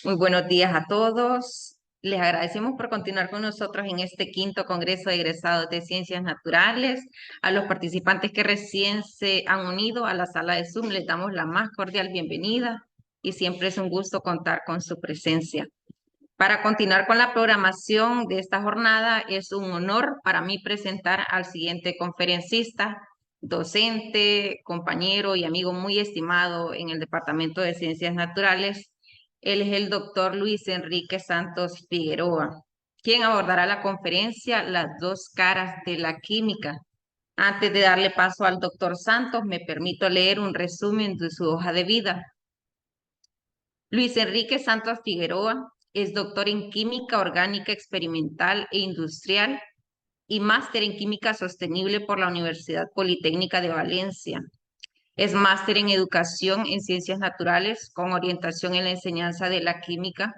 Muy buenos días a todos. Les agradecemos por continuar con nosotros en este quinto Congreso de Egresados de Ciencias Naturales. A los participantes que recién se han unido a la sala de Zoom, les damos la más cordial bienvenida y siempre es un gusto contar con su presencia. Para continuar con la programación de esta jornada, es un honor para mí presentar al siguiente conferencista, docente, compañero y amigo muy estimado en el Departamento de Ciencias Naturales. Él es el doctor Luis Enrique Santos Figueroa, quien abordará la conferencia Las dos caras de la química. Antes de darle paso al doctor Santos, me permito leer un resumen de su hoja de vida. Luis Enrique Santos Figueroa es doctor en Química Orgánica Experimental e Industrial y máster en Química Sostenible por la Universidad Politécnica de Valencia. Es máster en Educación en Ciencias Naturales con orientación en la enseñanza de la química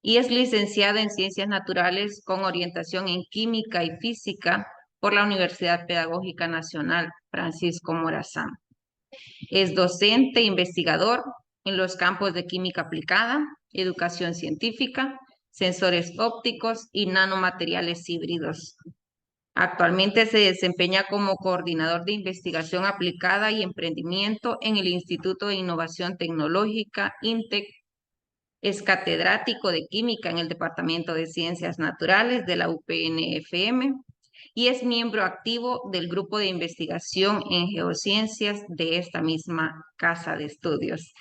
y es licenciado en Ciencias Naturales con orientación en Química y Física por la Universidad Pedagógica Nacional Francisco Morazán. Es docente e investigador en los campos de química aplicada, educación científica, sensores ópticos y nanomateriales híbridos. Actualmente se desempeña como coordinador de investigación aplicada y emprendimiento en el Instituto de Innovación Tecnológica, INTEC. Es catedrático de química en el Departamento de Ciencias Naturales de la UPNFM y es miembro activo del grupo de investigación en geociencias de esta misma casa de estudios.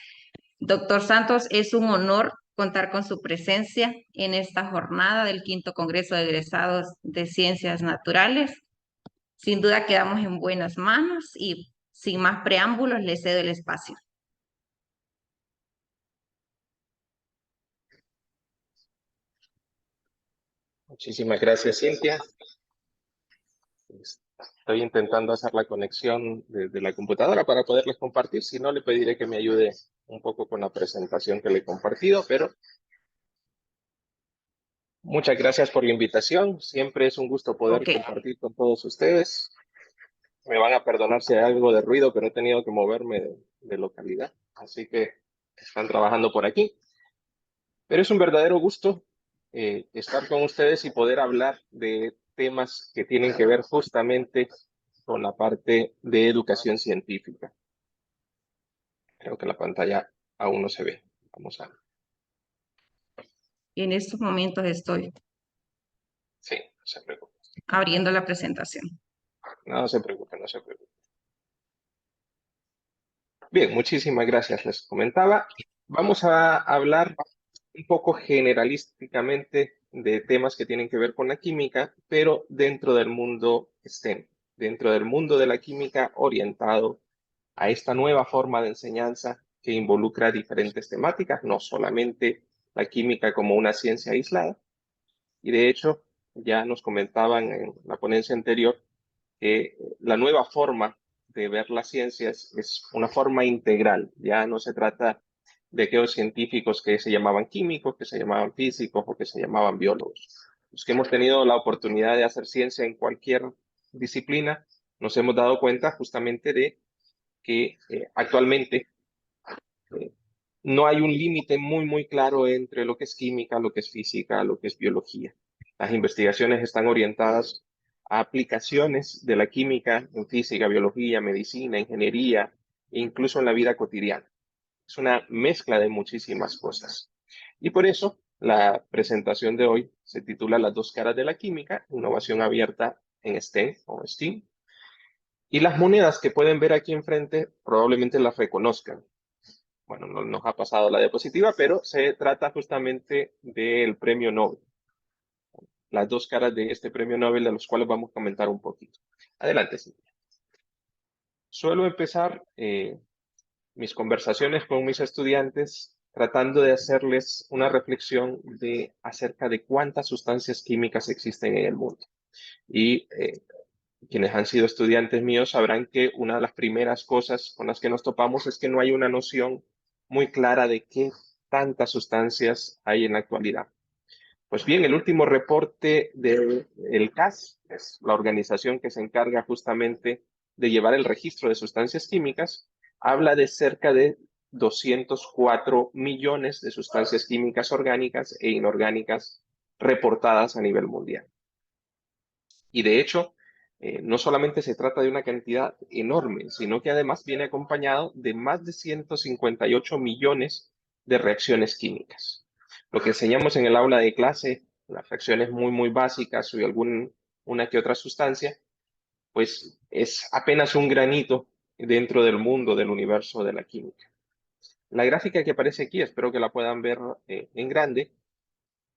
Doctor Santos, es un honor contar con su presencia en esta jornada del quinto Congreso de Egresados de Ciencias Naturales. Sin duda quedamos en buenas manos y sin más preámbulos le cedo el espacio. Muchísimas gracias, Cintia. Estoy intentando hacer la conexión desde la computadora para poderles compartir. Si no, le pediré que me ayude un poco con la presentación que le he compartido, pero muchas gracias por la invitación. Siempre es un gusto poder compartir con todos ustedes. Me van a perdonar si hay algo de ruido, pero he tenido que moverme de localidad. Así que están trabajando por aquí. Pero es un verdadero gusto estar con ustedes y poder hablar de temas que tienen que ver justamente con la parte de educación científica. Creo que la pantalla aún no se ve. Vamos a... En estos momentos estoy Sí, no se preocupe. abriendo la presentación. No se preocupe, no se preocupe. Bien, muchísimas gracias. Les comentaba. Vamos a hablar un poco generalísticamente de temas que tienen que ver con la química, pero dentro del mundo STEM, dentro del mundo de la química orientado a esta nueva forma de enseñanza que involucra diferentes temáticas, no solamente la química como una ciencia aislada. Y de hecho, ya nos comentaban en la ponencia anterior que la nueva forma de ver las ciencias es una forma integral. Ya no se trata de aquellos científicos que se llamaban químicos, que se llamaban físicos o que se llamaban biólogos. Los que hemos tenido la oportunidad de hacer ciencia en cualquier disciplina, nos hemos dado cuenta justamente de que actualmente no hay un límite muy claro entre lo que es química, lo que es física, lo que es biología. Las investigaciones están orientadas a aplicaciones de la química en física, biología, medicina, ingeniería e incluso en la vida cotidiana. Es una mezcla de muchísimas cosas. Y por eso la presentación de hoy se titula Las dos caras de la química, innovación abierta en STEM o STEAM. Y las monedas que pueden ver aquí enfrente probablemente las reconozcan. Bueno, no nos ha pasado la diapositiva, pero se trata justamente del premio Nobel. Las dos caras de este premio Nobel, de los cuales vamos a comentar un poquito. Adelante, Cintia. Suelo empezar mis conversaciones con mis estudiantes tratando de hacerles una reflexión acerca de cuántas sustancias químicas existen en el mundo. Y quienes han sido estudiantes míos sabrán que una de las primeras cosas con las que nos topamos es que no hay una noción muy clara de qué tantas sustancias hay en la actualidad. Pues bien, el último reporte del CAS, es la organización que se encarga justamente de llevar el registro de sustancias químicas, habla de cerca de 204 millones de sustancias químicas orgánicas e inorgánicas reportadas a nivel mundial. Y de hecho, no solamente se trata de una cantidad enorme, sino que además viene acompañado de más de 158 millones de reacciones químicas. Lo que enseñamos en el aula de clase, las reacciones muy básicas o una que otra sustancia, pues es apenas un granito dentro del mundo, del universo de la química. La gráfica que aparece aquí, espero que la puedan ver en grande,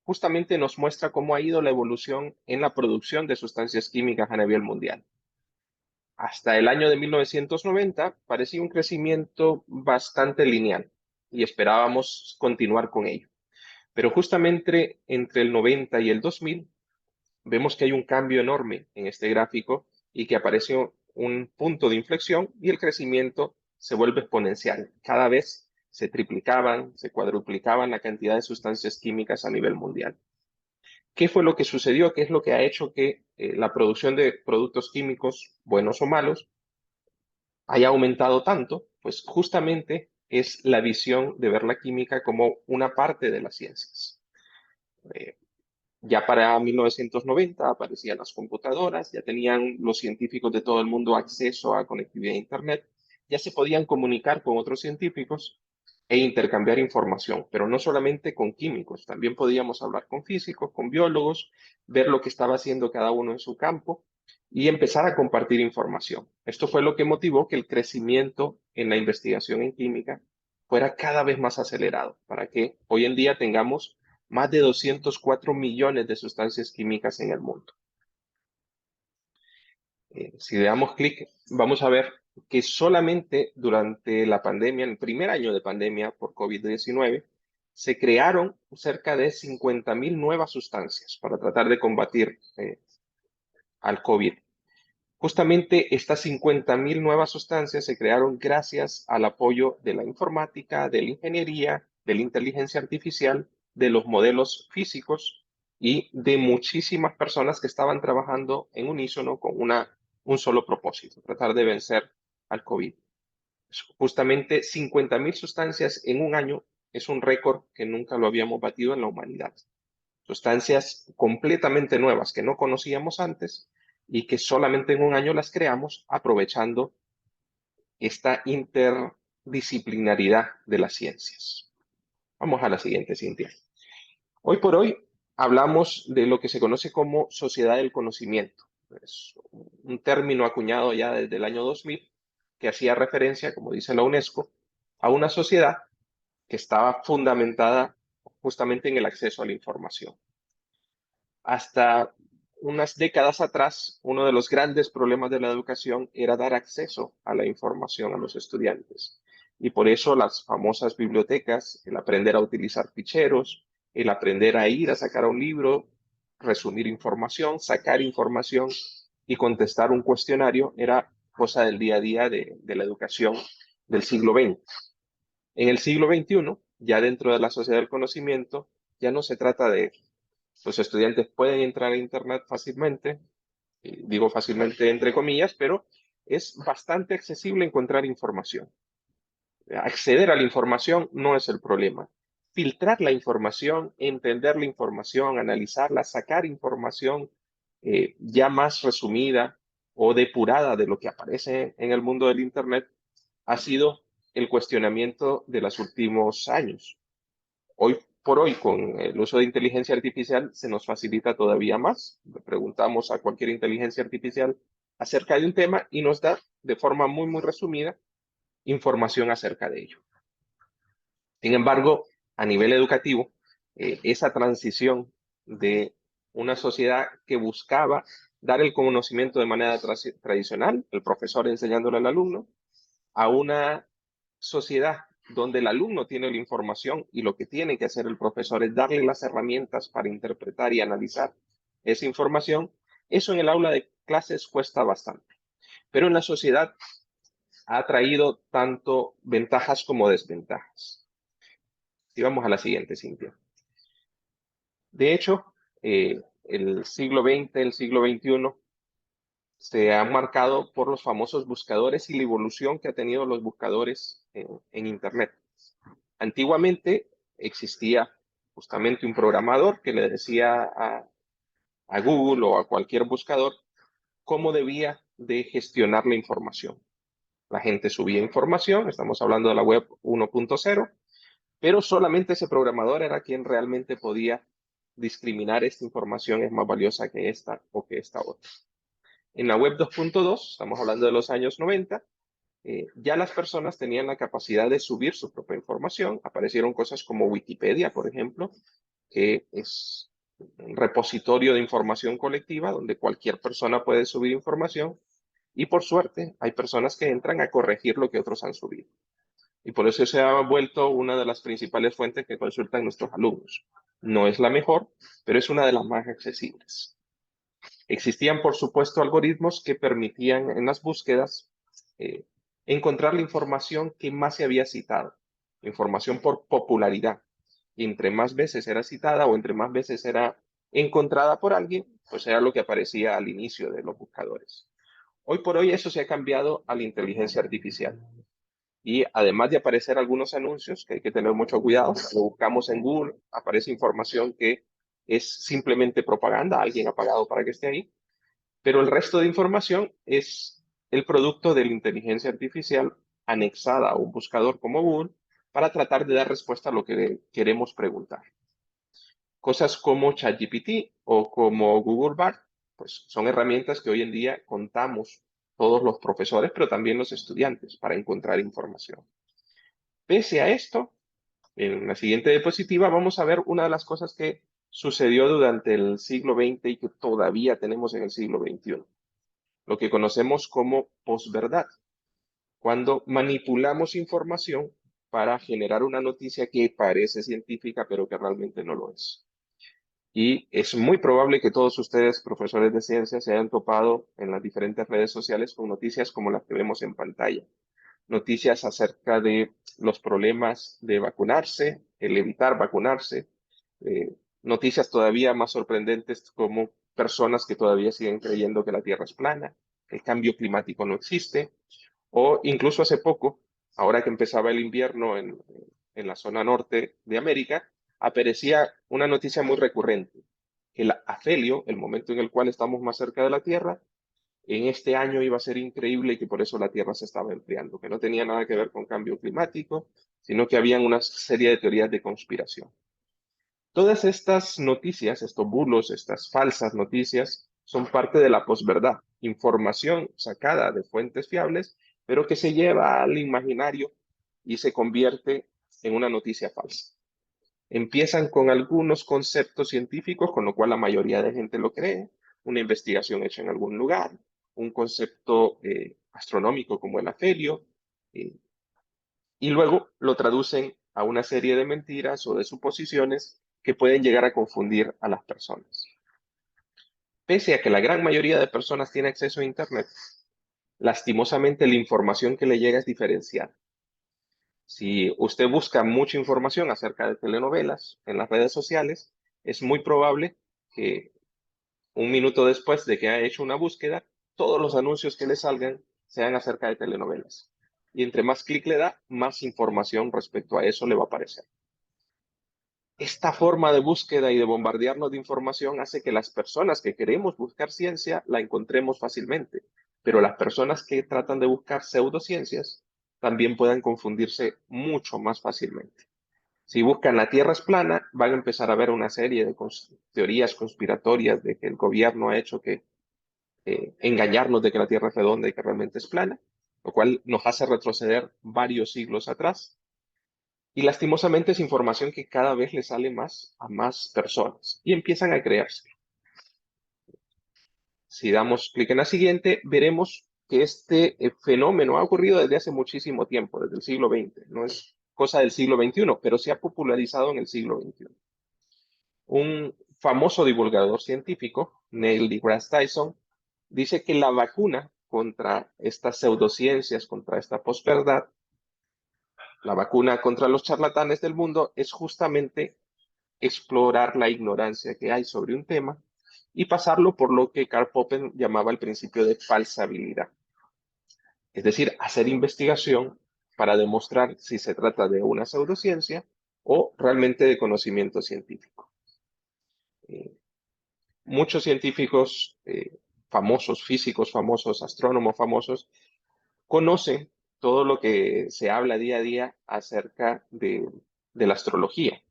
justamente nos muestra cómo ha ido la evolución en la producción de sustancias químicas a nivel mundial. Hasta el año de 1990 parecía un crecimiento bastante lineal y esperábamos continuar con ello. Pero justamente entre el 90 y el 2000 vemos que hay un cambio enorme en este gráfico y que aparece un punto de inflexión y el crecimiento se vuelve exponencial. Cada vez se triplicaban, se cuadruplicaban la cantidad de sustancias químicas a nivel mundial. ¿Qué fue lo que sucedió? ¿Qué es lo que ha hecho que la producción de productos químicos, buenos o malos, haya aumentado tanto? Pues justamente es la visión de ver la química como una parte de las ciencias. Eh, Ya para 1990 aparecían las computadoras, ya tenían los científicos de todo el mundo acceso a conectividad a Internet, ya se podían comunicar con otros científicos e intercambiar información, pero no solamente con químicos, también podíamos hablar con físicos, con biólogos, ver lo que estaba haciendo cada uno en su campo y empezar a compartir información. Esto fue lo que motivó que el crecimiento en la investigación en química fuera cada vez más acelerado, para que hoy en día tengamos más de 204 millones de sustancias químicas en el mundo. Si le damos clic, vamos a ver que solamente durante la pandemia, en el primer año de pandemia por COVID-19, se crearon cerca de 50.000 nuevas sustancias para tratar de combatir al COVID. Justamente estas 50.000 nuevas sustancias se crearon gracias al apoyo de la informática, de la ingeniería, de la inteligencia artificial, de los modelos físicos y de muchísimas personas que estaban trabajando en unísono con un solo propósito, tratar de vencer al COVID. Justamente 50.000 sustancias en un año es un récord que nunca lo habíamos batido en la humanidad. Sustancias completamente nuevas que no conocíamos antes y que solamente en un año las creamos aprovechando esta interdisciplinaridad de las ciencias. Vamos a la siguiente, Cintia. Hoy por hoy hablamos de lo que se conoce como sociedad del conocimiento. Es un término acuñado ya desde el año 2000 que hacía referencia, como dice la UNESCO, a una sociedad que estaba fundamentada justamente en el acceso a la información. Hasta unas décadas atrás, uno de los grandes problemas de la educación era dar acceso a la información a los estudiantes. Y por eso las famosas bibliotecas, el aprender a utilizar ficheros, el aprender a ir a sacar un libro, resumir información, sacar información y contestar un cuestionario era cosa del día a día de la educación del siglo XX. En el siglo XXI, ya dentro de la sociedad del conocimiento, ya no se trata de los estudiantes pueden entrar a Internet fácilmente, digo fácilmente entre comillas, pero es bastante accesible encontrar información. Acceder a la información no es el problema. Filtrar la información, entender la información, analizarla, sacar información ya más resumida o depurada de lo que aparece en el mundo del Internet ha sido el cuestionamiento de los últimos años. Hoy por hoy, con el uso de inteligencia artificial, se nos facilita todavía más. Le preguntamos a cualquier inteligencia artificial acerca de un tema y nos da de forma muy resumida información acerca de ello. Sin embargo, a nivel educativo, esa transición de una sociedad que buscaba dar el conocimiento de manera tradicional, el profesor enseñándole al alumno, a una sociedad donde el alumno tiene la información y lo que tiene que hacer el profesor es darle las herramientas para interpretar y analizar esa información, eso en el aula de clases cuesta bastante. Pero en la sociedad ha traído tanto ventajas como desventajas. Y vamos a la siguiente, Cintia. De hecho, el siglo XX, el siglo XXI, se han marcado por los famosos buscadores y la evolución que han tenido los buscadores en Internet. Antiguamente existía justamente un programador que le decía a Google o a cualquier buscador cómo debía de gestionar la información. La gente subía información, estamos hablando de la web 1.0, pero solamente ese programador era quien realmente podía discriminar esta información es más valiosa que esta o que esta otra. En la web 2.2, estamos hablando de los años 90, ya las personas tenían la capacidad de subir su propia información. Aparecieron cosas como Wikipedia, por ejemplo, que es un repositorio de información colectiva donde cualquier persona puede subir información y por suerte hay personas que entran a corregir lo que otros han subido. Y por eso se ha vuelto una de las principales fuentes que consultan nuestros alumnos. No es la mejor, pero es una de las más accesibles. Existían, por supuesto, algoritmos que permitían en las búsquedas eh, encontrar la información que más se había citado, información por popularidad. Y entre más veces era citada o entre más veces era encontrada por alguien, pues era lo que aparecía al inicio de los buscadores. Hoy por hoy eso se ha cambiado a la inteligencia artificial. Y además de aparecer algunos anuncios, que hay que tener mucho cuidado, lo buscamos en Google, aparece información que es simplemente propaganda, alguien ha pagado para que esté ahí, pero el resto de información es el producto de la inteligencia artificial anexada a un buscador como Google para tratar de dar respuesta a lo que queremos preguntar. Cosas como ChatGPT o como Google Bard, pues son herramientas que hoy en día contamos todos los profesores, pero también los estudiantes para encontrar información. Pese a esto, en la siguiente diapositiva vamos a ver una de las cosas que sucedió durante el siglo XX y que todavía tenemos en el siglo XXI, lo que conocemos como posverdad, cuando manipulamos información para generar una noticia que parece científica, pero que realmente no lo es. Y es muy probable que todos ustedes, profesores de ciencias, se hayan topado en las diferentes redes sociales con noticias como las que vemos en pantalla. Noticias acerca de los problemas de vacunarse, el evitar vacunarse, noticias todavía más sorprendentes como personas que todavía siguen creyendo que la Tierra es plana, que el cambio climático no existe, o incluso hace poco, ahora que empezaba el invierno en la zona norte de América, aparecía una noticia muy recurrente, que el afelio, el momento en el cual estamos más cerca de la Tierra, en este año iba a ser increíble y que por eso la Tierra se estaba enfriando, que no tenía nada que ver con cambio climático, sino que habían una serie de teorías de conspiración. Todas estas noticias, estos bulos, estas falsas noticias, son parte de la posverdad, información sacada de fuentes fiables, pero que se lleva al imaginario y se convierte en una noticia falsa. Empiezan con algunos conceptos científicos, con lo cual la mayoría de gente lo cree, una investigación hecha en algún lugar, un concepto astronómico como el afelio, eh, y luego lo traducen a una serie de mentiras o de suposiciones que pueden llegar a confundir a las personas. Pese a que la gran mayoría de personas tiene acceso a Internet, lastimosamente la información que le llega es diferenciada. Si usted busca mucha información acerca de telenovelas en las redes sociales, es muy probable que un minuto después de que haya hecho una búsqueda, todos los anuncios que le salgan sean acerca de telenovelas. Y entre más clic le da, más información respecto a eso le va a aparecer. Esta forma de búsqueda y de bombardearnos de información hace que las personas que queremos buscar ciencia la encontremos fácilmente, pero las personas que tratan de buscar pseudociencias también puedan confundirse mucho más fácilmente. Si buscan la Tierra es plana, van a empezar a ver una serie de teorías conspiratorias de que el gobierno ha hecho que engañarnos de que la Tierra es redonda y que realmente es plana, lo cual nos hace retroceder varios siglos atrás. Y lastimosamente es información que cada vez le sale más a más personas y empiezan a creerse. Si damos clic en la siguiente, veremos que este fenómeno ha ocurrido desde hace muchísimo tiempo, desde el siglo XX. No es cosa del siglo XXI, pero se ha popularizado en el siglo XXI. Un famoso divulgador científico, Neil deGrasse Tyson, dice que la vacuna contra estas pseudociencias, contra esta posverdad, la vacuna contra los charlatanes del mundo es justamente explorar la ignorancia que hay sobre un tema y pasarlo por lo que Karl Popper llamaba el principio de falsabilidad. Es decir, hacer investigación para demostrar si se trata de una pseudociencia o realmente de conocimiento científico. Muchos científicos famosos, físicos famosos, astrónomos famosos, conocen todo lo que se habla día a día acerca de la astrología,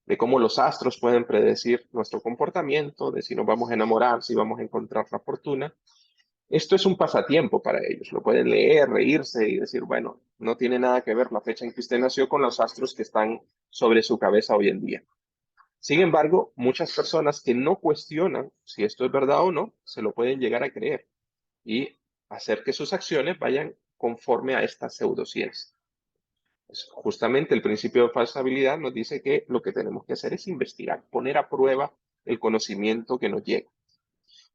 de cómo los astros pueden predecir nuestro comportamiento, de si nos vamos a enamorar, si vamos a encontrar la fortuna. Esto es un pasatiempo para ellos. Lo pueden leer, reírse y decir, bueno, no tiene nada que ver la fecha en que usted nació con los astros que están sobre su cabeza hoy en día. Sin embargo, muchas personas que no cuestionan si esto es verdad o no, se lo pueden llegar a creer y hacer que sus acciones vayan conforme a esta pseudociencia. Pues justamente el principio de falsabilidad nos dice que lo que tenemos que hacer es investigar, poner a prueba el conocimiento que nos llega.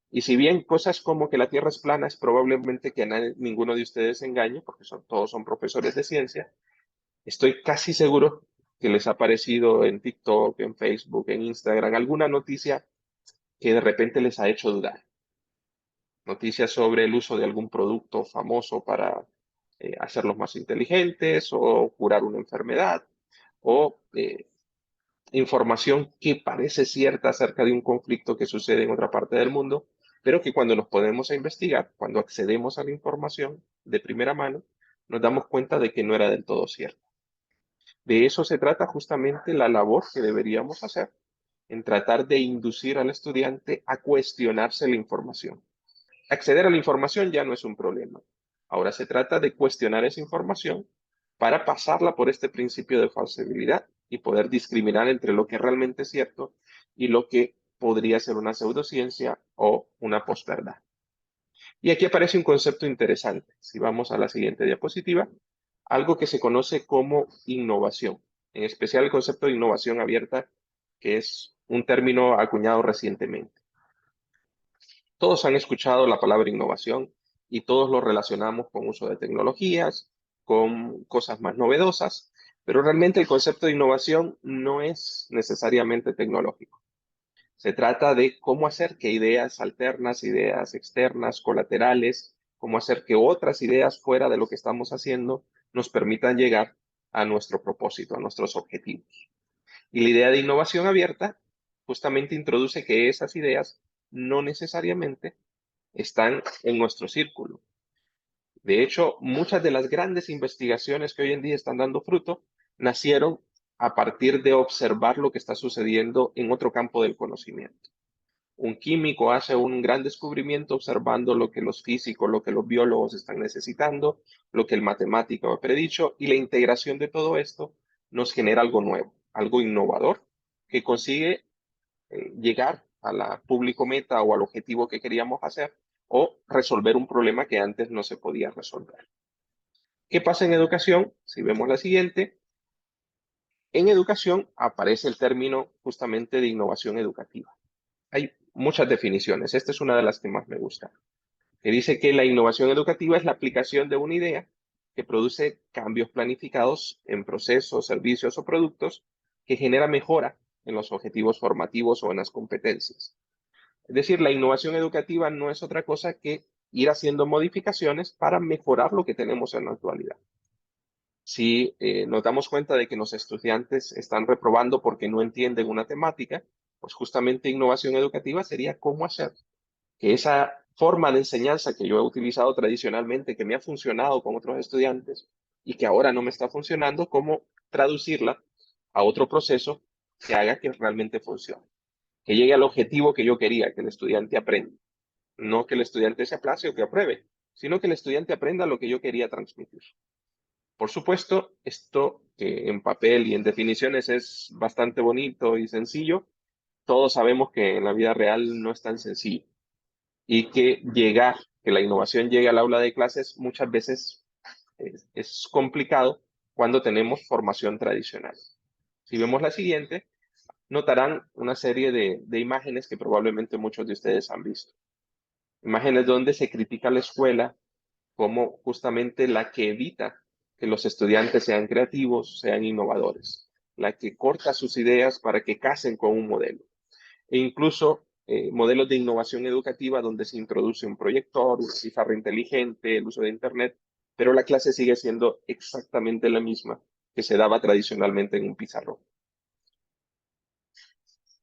Y si bien cosas como que la Tierra es plana es probablemente que a ninguno de ustedes engañe, porque todos son profesores de ciencia, estoy casi seguro que les ha aparecido en TikTok, en Facebook, en Instagram, alguna noticia que de repente les ha hecho dudar. Noticias sobre el uso de algún producto famoso para hacerlos más inteligentes o curar una enfermedad o información que parece cierta acerca de un conflicto que sucede en otra parte del mundo, pero que cuando nos ponemos a investigar, cuando accedemos a la información de primera mano, nos damos cuenta de que no era del todo cierto. De eso se trata justamente la labor que deberíamos hacer en tratar de inducir al estudiante a cuestionarse la información. Acceder a la información ya no es un problema. Ahora se trata de cuestionar esa información para pasarla por este principio de falsibilidad y poder discriminar entre lo que realmente es cierto y lo que podría ser una pseudociencia o una posverdad. Y aquí aparece un concepto interesante. Si vamos a la siguiente diapositiva, algo que se conoce como innovación, en especial el concepto de innovación abierta, que es un término acuñado recientemente. Todos han escuchado la palabra innovación y todos lo relacionamos con uso de tecnologías, con cosas más novedosas, pero realmente el concepto de innovación no es necesariamente tecnológico. Se trata de cómo hacer que ideas alternas, ideas externas, colaterales, cómo hacer que otras ideas fuera de lo que estamos haciendo nos permitan llegar a nuestro propósito, a nuestros objetivos. Y la idea de innovación abierta justamente introduce que esas ideas no necesariamente están en nuestro círculo. De hecho, muchas de las grandes investigaciones que hoy en día están dando fruto nacieron a partir de observar lo que está sucediendo en otro campo del conocimiento. Un químico hace un gran descubrimiento observando lo que los físicos, lo que los biólogos están necesitando, lo que el matemático ha predicho, y la integración de todo esto nos genera algo nuevo, algo innovador, que consigue llegar a la público meta o al objetivo que queríamos hacer o resolver un problema que antes no se podía resolver. ¿Qué pasa en educación? Si vemos la siguiente, en educación aparece el término justamente de innovación educativa. Hay muchas definiciones, esta es una de las que más me gusta, que dice que la innovación educativa es la aplicación de una idea que produce cambios planificados en procesos, servicios o productos que genera mejora en los objetivos formativos o en las competencias. Es decir, la innovación educativa no es otra cosa que ir haciendo modificaciones para mejorar lo que tenemos en la actualidad. Si nos damos cuenta de que los estudiantes están reprobando porque no entienden una temática, pues justamente innovación educativa sería cómo hacer que esa forma de enseñanza que yo he utilizado tradicionalmente, que me ha funcionado con otros estudiantes y que ahora no me está funcionando, cómo traducirla a otro proceso que haga que realmente funcione, que llegue al objetivo que yo quería, que el estudiante aprenda. No que el estudiante se aplace o que apruebe, sino que el estudiante aprenda lo que yo quería transmitir. Por supuesto, esto que en papel y en definiciones es bastante bonito y sencillo, todos sabemos que en la vida real no es tan sencillo y que la innovación llegue al aula de clases muchas veces es complicado cuando tenemos formación tradicional. Si vemos la siguiente, notarán una serie de imágenes que probablemente muchos de ustedes han visto. Imágenes donde se critica a la escuela como justamente la que evita que los estudiantes sean creativos, sean innovadores, la que corta sus ideas para que casen con un modelo. E incluso modelos de innovación educativa donde se introduce un proyector, una pizarra inteligente, el uso de Internet, pero la clase sigue siendo exactamente la misma que se daba tradicionalmente en un pizarrón.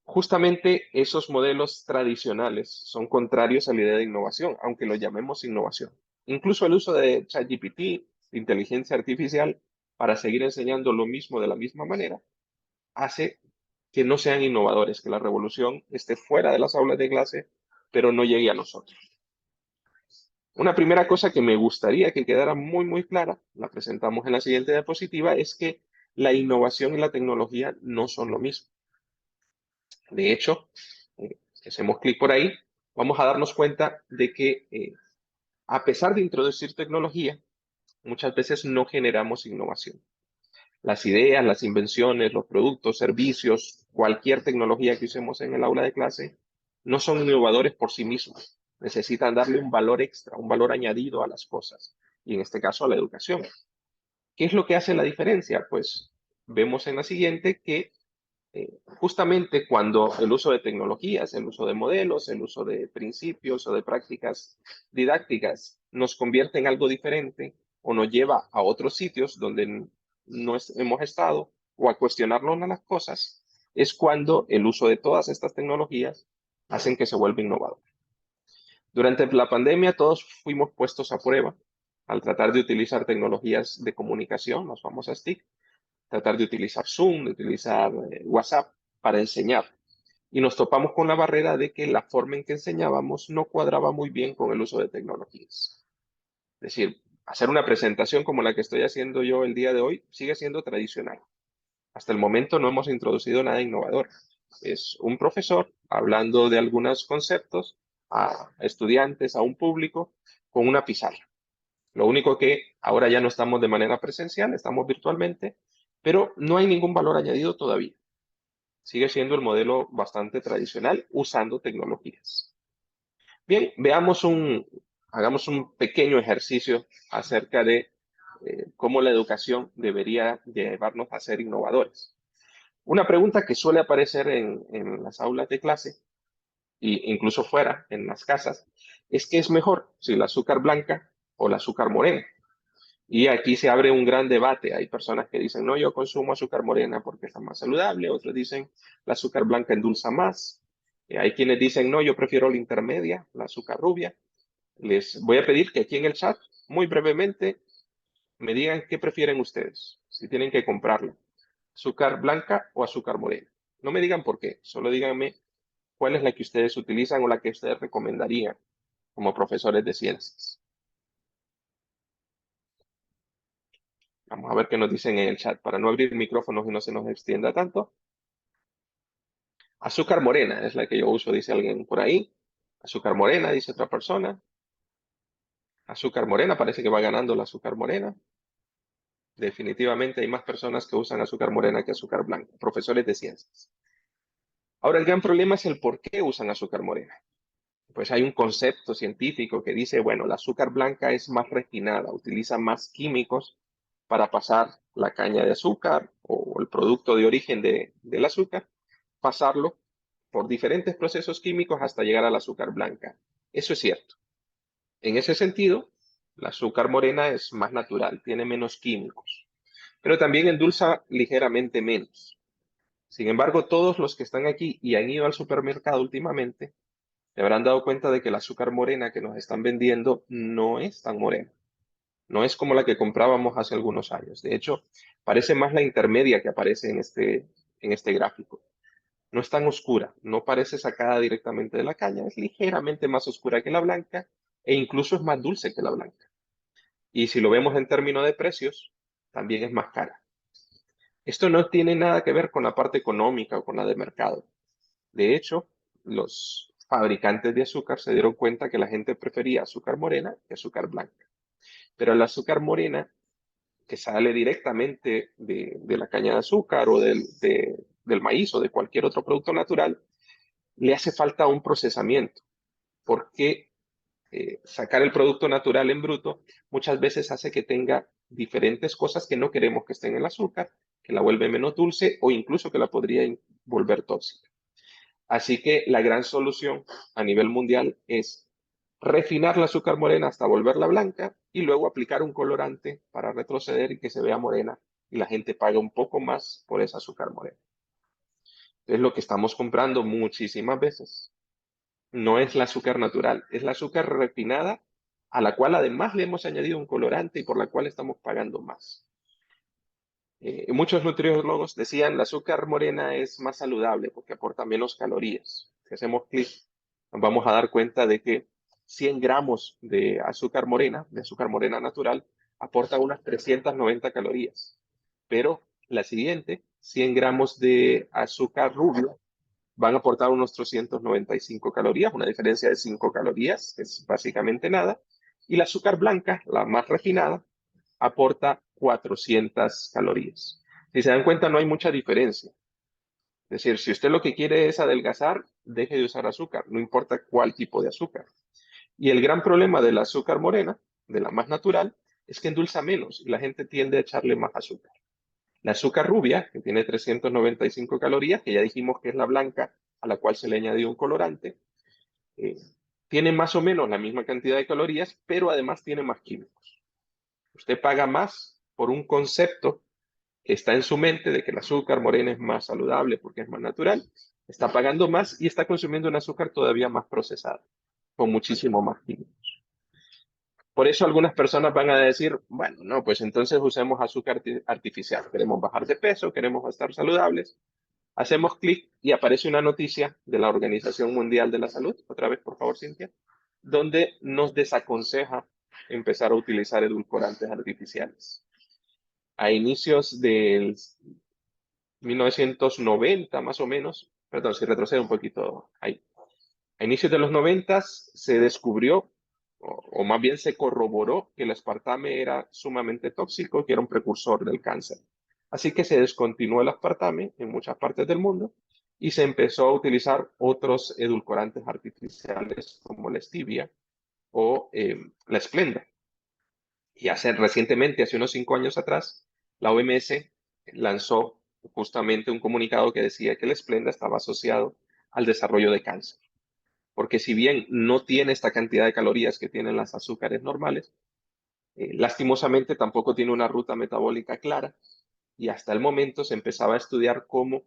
Justamente esos modelos tradicionales son contrarios a la idea de innovación, aunque lo llamemos innovación. Incluso el uso de ChatGPT, de inteligencia artificial, para seguir enseñando lo mismo de la misma manera, hace que no sean innovadores, que la revolución esté fuera de las aulas de clase, pero no llegue a nosotros. Una primera cosa que me gustaría que quedara muy clara, la presentamos en la siguiente diapositiva, es que la innovación y la tecnología no son lo mismo. De hecho, si hacemos clic por ahí, vamos a darnos cuenta de que a pesar de introducir tecnología, muchas veces no generamos innovación. Las ideas, las invenciones, los productos, servicios, cualquier tecnología que usemos en el aula de clase, no son innovadores por sí mismos. Necesitan darle un valor extra, un valor añadido a las cosas, y en este caso a la educación. ¿Qué es lo que hace la diferencia? Pues vemos en la siguiente que justamente cuando el uso de tecnologías, el uso de modelos, el uso de principios o de prácticas didácticas nos convierte en algo diferente o nos lleva a otros sitios donde no hemos estado o a cuestionarnos las cosas, es cuando el uso de todas estas tecnologías hacen que se vuelva innovador. Durante la pandemia todos fuimos puestos a prueba al tratar de utilizar tecnologías de comunicación, las famosas TIC, tratar de utilizar Zoom, de utilizar WhatsApp para enseñar. Y nos topamos con la barrera de que la forma en que enseñábamos no cuadraba muy bien con el uso de tecnologías. Es decir, hacer una presentación como la que estoy haciendo yo el día de hoy sigue siendo tradicional. Hasta el momento no hemos introducido nada innovador. Es un profesor hablando de algunos conceptos a estudiantes, a un público, con una pizarra. Lo único que ahora ya no estamos de manera presencial, estamos virtualmente, pero no hay ningún valor añadido todavía. Sigue siendo el modelo bastante tradicional usando tecnologías. Bien, hagamos un pequeño ejercicio acerca de cómo la educación debería llevarnos a ser innovadores. Una pregunta que suele aparecer en las aulas de clase e incluso fuera, en las casas, es ¿qué es mejor, si la azúcar blanca o la azúcar morena? Y aquí se abre un gran debate. Hay personas que dicen, no, yo consumo azúcar morena porque es la más saludable. Otros dicen, la azúcar blanca endulza más. Hay quienes dicen, no, yo prefiero la intermedia, la azúcar rubia. Les voy a pedir que aquí en el chat, muy brevemente, me digan qué prefieren ustedes, si tienen que comprarla, azúcar blanca o azúcar morena. No me digan por qué, solo díganme cuál es la que ustedes utilizan o la que ustedes recomendarían como profesores de ciencias. Vamos a ver qué nos dicen en el chat para no abrir micrófonos y no se nos extienda tanto. Azúcar morena es la que yo uso, dice alguien por ahí. Azúcar morena, dice otra persona. Azúcar morena, parece que va ganando la azúcar morena. Definitivamente hay más personas que usan azúcar morena que azúcar blanca, profesores de ciencias. Ahora, el gran problema es el por qué usan azúcar morena. Pues hay un concepto científico que dice, bueno, la azúcar blanca es más refinada, utiliza más químicos para pasar la caña de azúcar o el producto de origen del azúcar, pasarlo por diferentes procesos químicos hasta llegar al azúcar blanca. Eso es cierto. En ese sentido, la azúcar morena es más natural, tiene menos químicos, pero también endulza ligeramente menos. Sin embargo, todos los que están aquí y han ido al supermercado últimamente se habrán dado cuenta de que el azúcar morena que nos están vendiendo no es tan morena. No es como la que comprábamos hace algunos años. De hecho, parece más la intermedia que aparece en este gráfico. No es tan oscura, no parece sacada directamente de la caña, es ligeramente más oscura que la blanca e incluso es más dulce que la blanca. Y si lo vemos en términos de precios, también es más cara. Esto no tiene nada que ver con la parte económica o con la de mercado. De hecho, los fabricantes de azúcar se dieron cuenta que la gente prefería azúcar morena que azúcar blanca. Pero el azúcar morena, que sale directamente de la caña de azúcar o del maíz o de cualquier otro producto natural, le hace falta un procesamiento, porque sacar el producto natural en bruto muchas veces hace que tenga diferentes cosas que no queremos que estén en el azúcar, que la vuelve menos dulce o incluso que la podría volver tóxica. Así que la gran solución a nivel mundial es refinar la azúcar morena hasta volverla blanca y luego aplicar un colorante para retroceder y que se vea morena y la gente paga un poco más por ese azúcar morena. Es lo que estamos comprando muchísimas veces. No es el azúcar natural, es la azúcar refinada a la cual además le hemos añadido un colorante y por la cual estamos pagando más. Muchos nutriólogos decían la azúcar morena es más saludable porque aporta menos calorías. Si hacemos clic, nos vamos a dar cuenta de que 100 gramos de azúcar morena natural, aporta unas 390 calorías. Pero la siguiente, 100 gramos de azúcar rubio, van a aportar unos 395 calorías, una diferencia de 5 calorías, que es básicamente nada. Y la azúcar blanca, la más refinada, aporta 400 calorías. Si se dan cuenta, no hay mucha diferencia. Es decir, si usted lo que quiere es adelgazar, deje de usar azúcar, no importa cuál tipo de azúcar. Y el gran problema de la azúcar morena, de la más natural, es que endulza menos y la gente tiende a echarle más azúcar. La azúcar rubia, que tiene 395 calorías, que ya dijimos que es la blanca a la cual se le añadió un colorante, eh, tiene más o menos la misma cantidad de calorías, pero además tiene más químicos. Usted paga más por un concepto que está en su mente de que el azúcar morena es más saludable porque es más natural. Está pagando más y está consumiendo un azúcar todavía más procesado, con muchísimo más químicos. Por eso algunas personas van a decir, bueno, no, pues entonces usemos azúcar artificial. Queremos bajar de peso, queremos estar saludables. Hacemos clic y aparece una noticia de la Organización Mundial de la Salud, otra vez por favor, Cintia, donde nos desaconseja empezar a utilizar edulcorantes artificiales. A inicios del 1990 más o menos, perdón, si retrocedo un poquito ahí. A inicios de los 90 se descubrió, o más bien se corroboró, que el aspartame era sumamente tóxico, que era un precursor del cáncer. Así que se descontinuó el aspartame en muchas partes del mundo y se empezó a utilizar otros edulcorantes artificiales como la stevia o la Splenda. Y recientemente, hace unos 5 años atrás, la OMS lanzó justamente un comunicado que decía que el Splenda estaba asociado al desarrollo de cáncer. Porque si bien no tiene esta cantidad de calorías que tienen las azúcares normales, lastimosamente tampoco tiene una ruta metabólica clara y hasta el momento se empezaba a estudiar cómo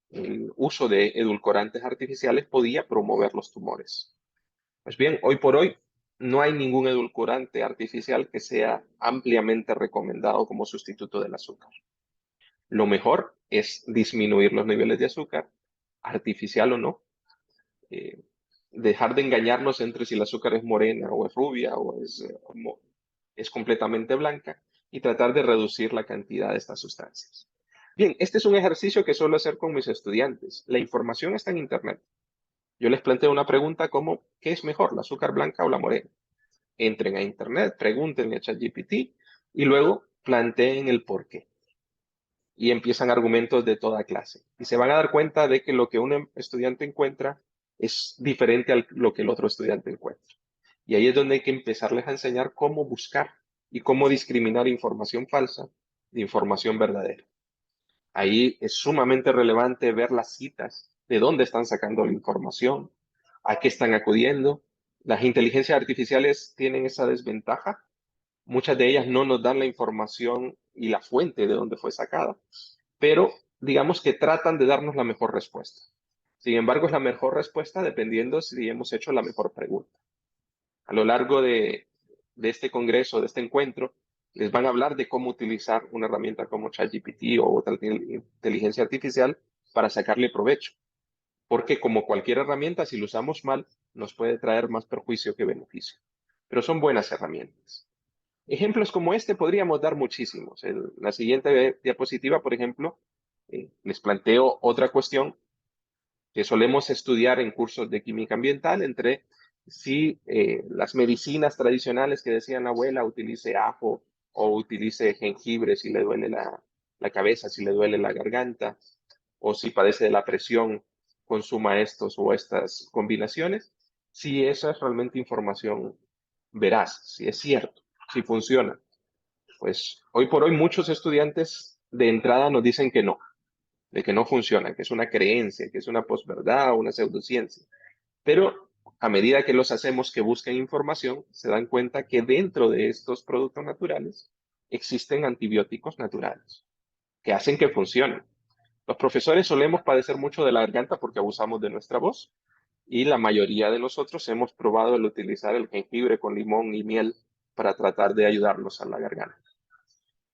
el uso de edulcorantes artificiales podía promover los tumores. Pues bien, hoy por hoy no hay ningún edulcorante artificial que sea ampliamente recomendado como sustituto del azúcar. Lo mejor es disminuir los niveles de azúcar, artificial o no, eh, dejar de engañarnos entre si el azúcar es morena o es rubia o es completamente blanca y tratar de reducir la cantidad de estas sustancias. Bien, este es un ejercicio que suelo hacer con mis estudiantes. La información está en Internet. Yo les planteo una pregunta como, ¿qué es mejor, la azúcar blanca o la morena? Entren a Internet, pregunten a ChatGPT y luego planteen el por qué. Y empiezan argumentos de toda clase. Y se van a dar cuenta de que lo que un estudiante encuentra es diferente a lo que el otro estudiante encuentra. Y ahí es donde hay que empezarles a enseñar cómo buscar y cómo discriminar información falsa de información verdadera. Ahí es sumamente relevante ver las citas, de dónde están sacando la información, a qué están acudiendo. Las inteligencias artificiales tienen esa desventaja. Muchas de ellas no nos dan la información y la fuente de dónde fue sacada, pero digamos que tratan de darnos la mejor respuesta. Sin embargo, es la mejor respuesta dependiendo si hemos hecho la mejor pregunta. A lo largo de este congreso, de este encuentro, les van a hablar de cómo utilizar una herramienta como ChatGPT o otra inteligencia artificial para sacarle provecho. Porque como cualquier herramienta, si lo usamos mal, nos puede traer más perjuicio que beneficio. Pero son buenas herramientas. Ejemplos como este podríamos dar muchísimos. En la siguiente diapositiva, por ejemplo, les planteo otra cuestión que solemos estudiar en cursos de química ambiental entre si las medicinas tradicionales que decían la abuela, utilice ajo o utilice jengibre si le duele la cabeza, si le duele la garganta, o si padece de la presión, consuma estos o estas combinaciones, si esa es realmente información veraz, si es cierto, si funciona. Pues hoy por hoy muchos estudiantes de entrada nos dicen que no, de que no funciona, que es una creencia, que es una posverdad o una pseudociencia. Pero a medida que los hacemos que busquen información, se dan cuenta que dentro de estos productos naturales existen antibióticos naturales que hacen que funcionen. Los profesores solemos padecer mucho de la garganta porque abusamos de nuestra voz y la mayoría de nosotros hemos probado el utilizar el jengibre con limón y miel para tratar de ayudarnos a la garganta.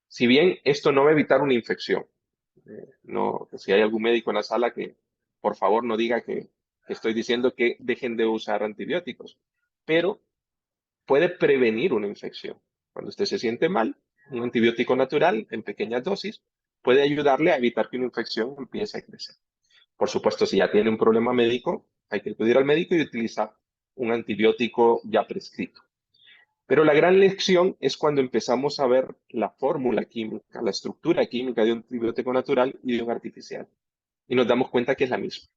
Si bien esto no va a evitar una infección, no, si hay algún médico en la sala que por favor no diga que estoy diciendo que dejen de usar antibióticos, pero puede prevenir una infección. Cuando usted se siente mal, un antibiótico natural en pequeñas dosis puede ayudarle a evitar que una infección empiece a crecer. Por supuesto, si ya tiene un problema médico, hay que acudir al médico y utilizar un antibiótico ya prescrito. Pero la gran lección es cuando empezamos a ver la fórmula química, la estructura química de un antibiótico natural y de un artificial. Y nos damos cuenta que es la misma.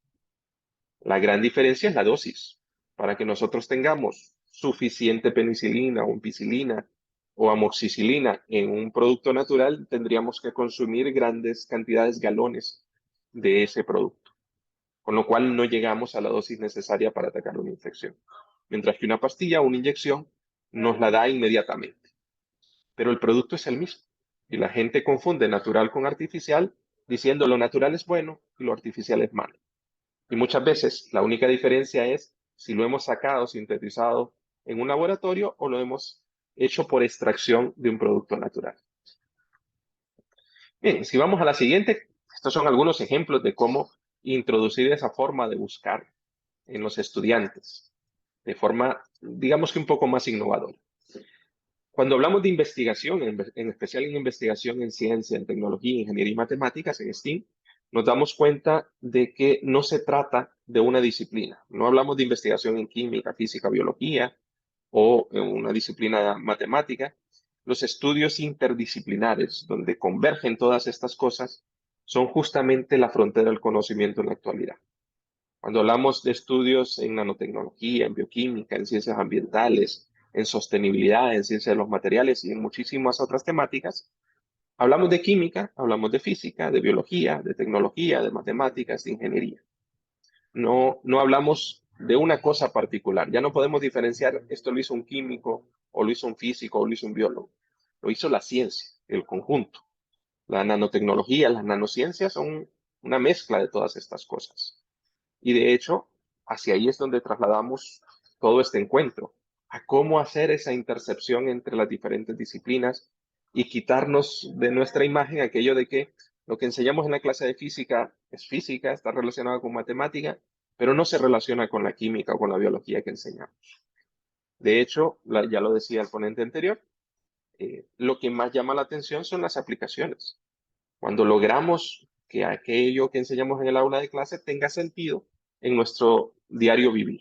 La gran diferencia es la dosis. Para que nosotros tengamos suficiente penicilina o ampicilina o amoxicilina en un producto natural, tendríamos que consumir grandes cantidades, galones de ese producto, con lo cual no llegamos a la dosis necesaria para atacar una infección. Mientras que una pastilla o una inyección nos la da inmediatamente, pero el producto es el mismo. Y la gente confunde natural con artificial, diciendo lo natural es bueno y lo artificial es malo. Y muchas veces la única diferencia es si lo hemos sacado, sintetizado en un laboratorio o lo hemos hecho por extracción de un producto natural. Bien, si vamos a la siguiente, estos son algunos ejemplos de cómo introducir esa forma de buscar en los estudiantes, de forma, digamos que un poco más innovadora. Cuando hablamos de investigación, en especial en investigación en ciencia, en tecnología, ingeniería y matemáticas, en STEAM, nos damos cuenta de que no se trata de una disciplina. No hablamos de investigación en química, física, biología o en una disciplina matemática. Los estudios interdisciplinares, donde convergen todas estas cosas, son justamente la frontera del conocimiento en la actualidad. Cuando hablamos de estudios en nanotecnología, en bioquímica, en ciencias ambientales, en sostenibilidad, en ciencia de los materiales y en muchísimas otras temáticas, hablamos de química, hablamos de física, de biología, de tecnología, de matemáticas, de ingeniería. No hablamos de una cosa particular. Ya no podemos diferenciar esto lo hizo un químico, o lo hizo un físico, o lo hizo un biólogo. Lo hizo la ciencia, el conjunto. La nanotecnología, las nanociencias son una mezcla de todas estas cosas. Y de hecho, hacia ahí es donde trasladamos todo este encuentro, a cómo hacer esa intercepción entre las diferentes disciplinas y quitarnos de nuestra imagen aquello de que lo que enseñamos en la clase de física es física, está relacionado con matemática, pero no se relaciona con la química o con la biología que enseñamos. De hecho, ya lo decía el ponente anterior, lo que más llama la atención son las aplicaciones. Cuando logramos que aquello que enseñamos en el aula de clase tenga sentido en nuestro diario vivir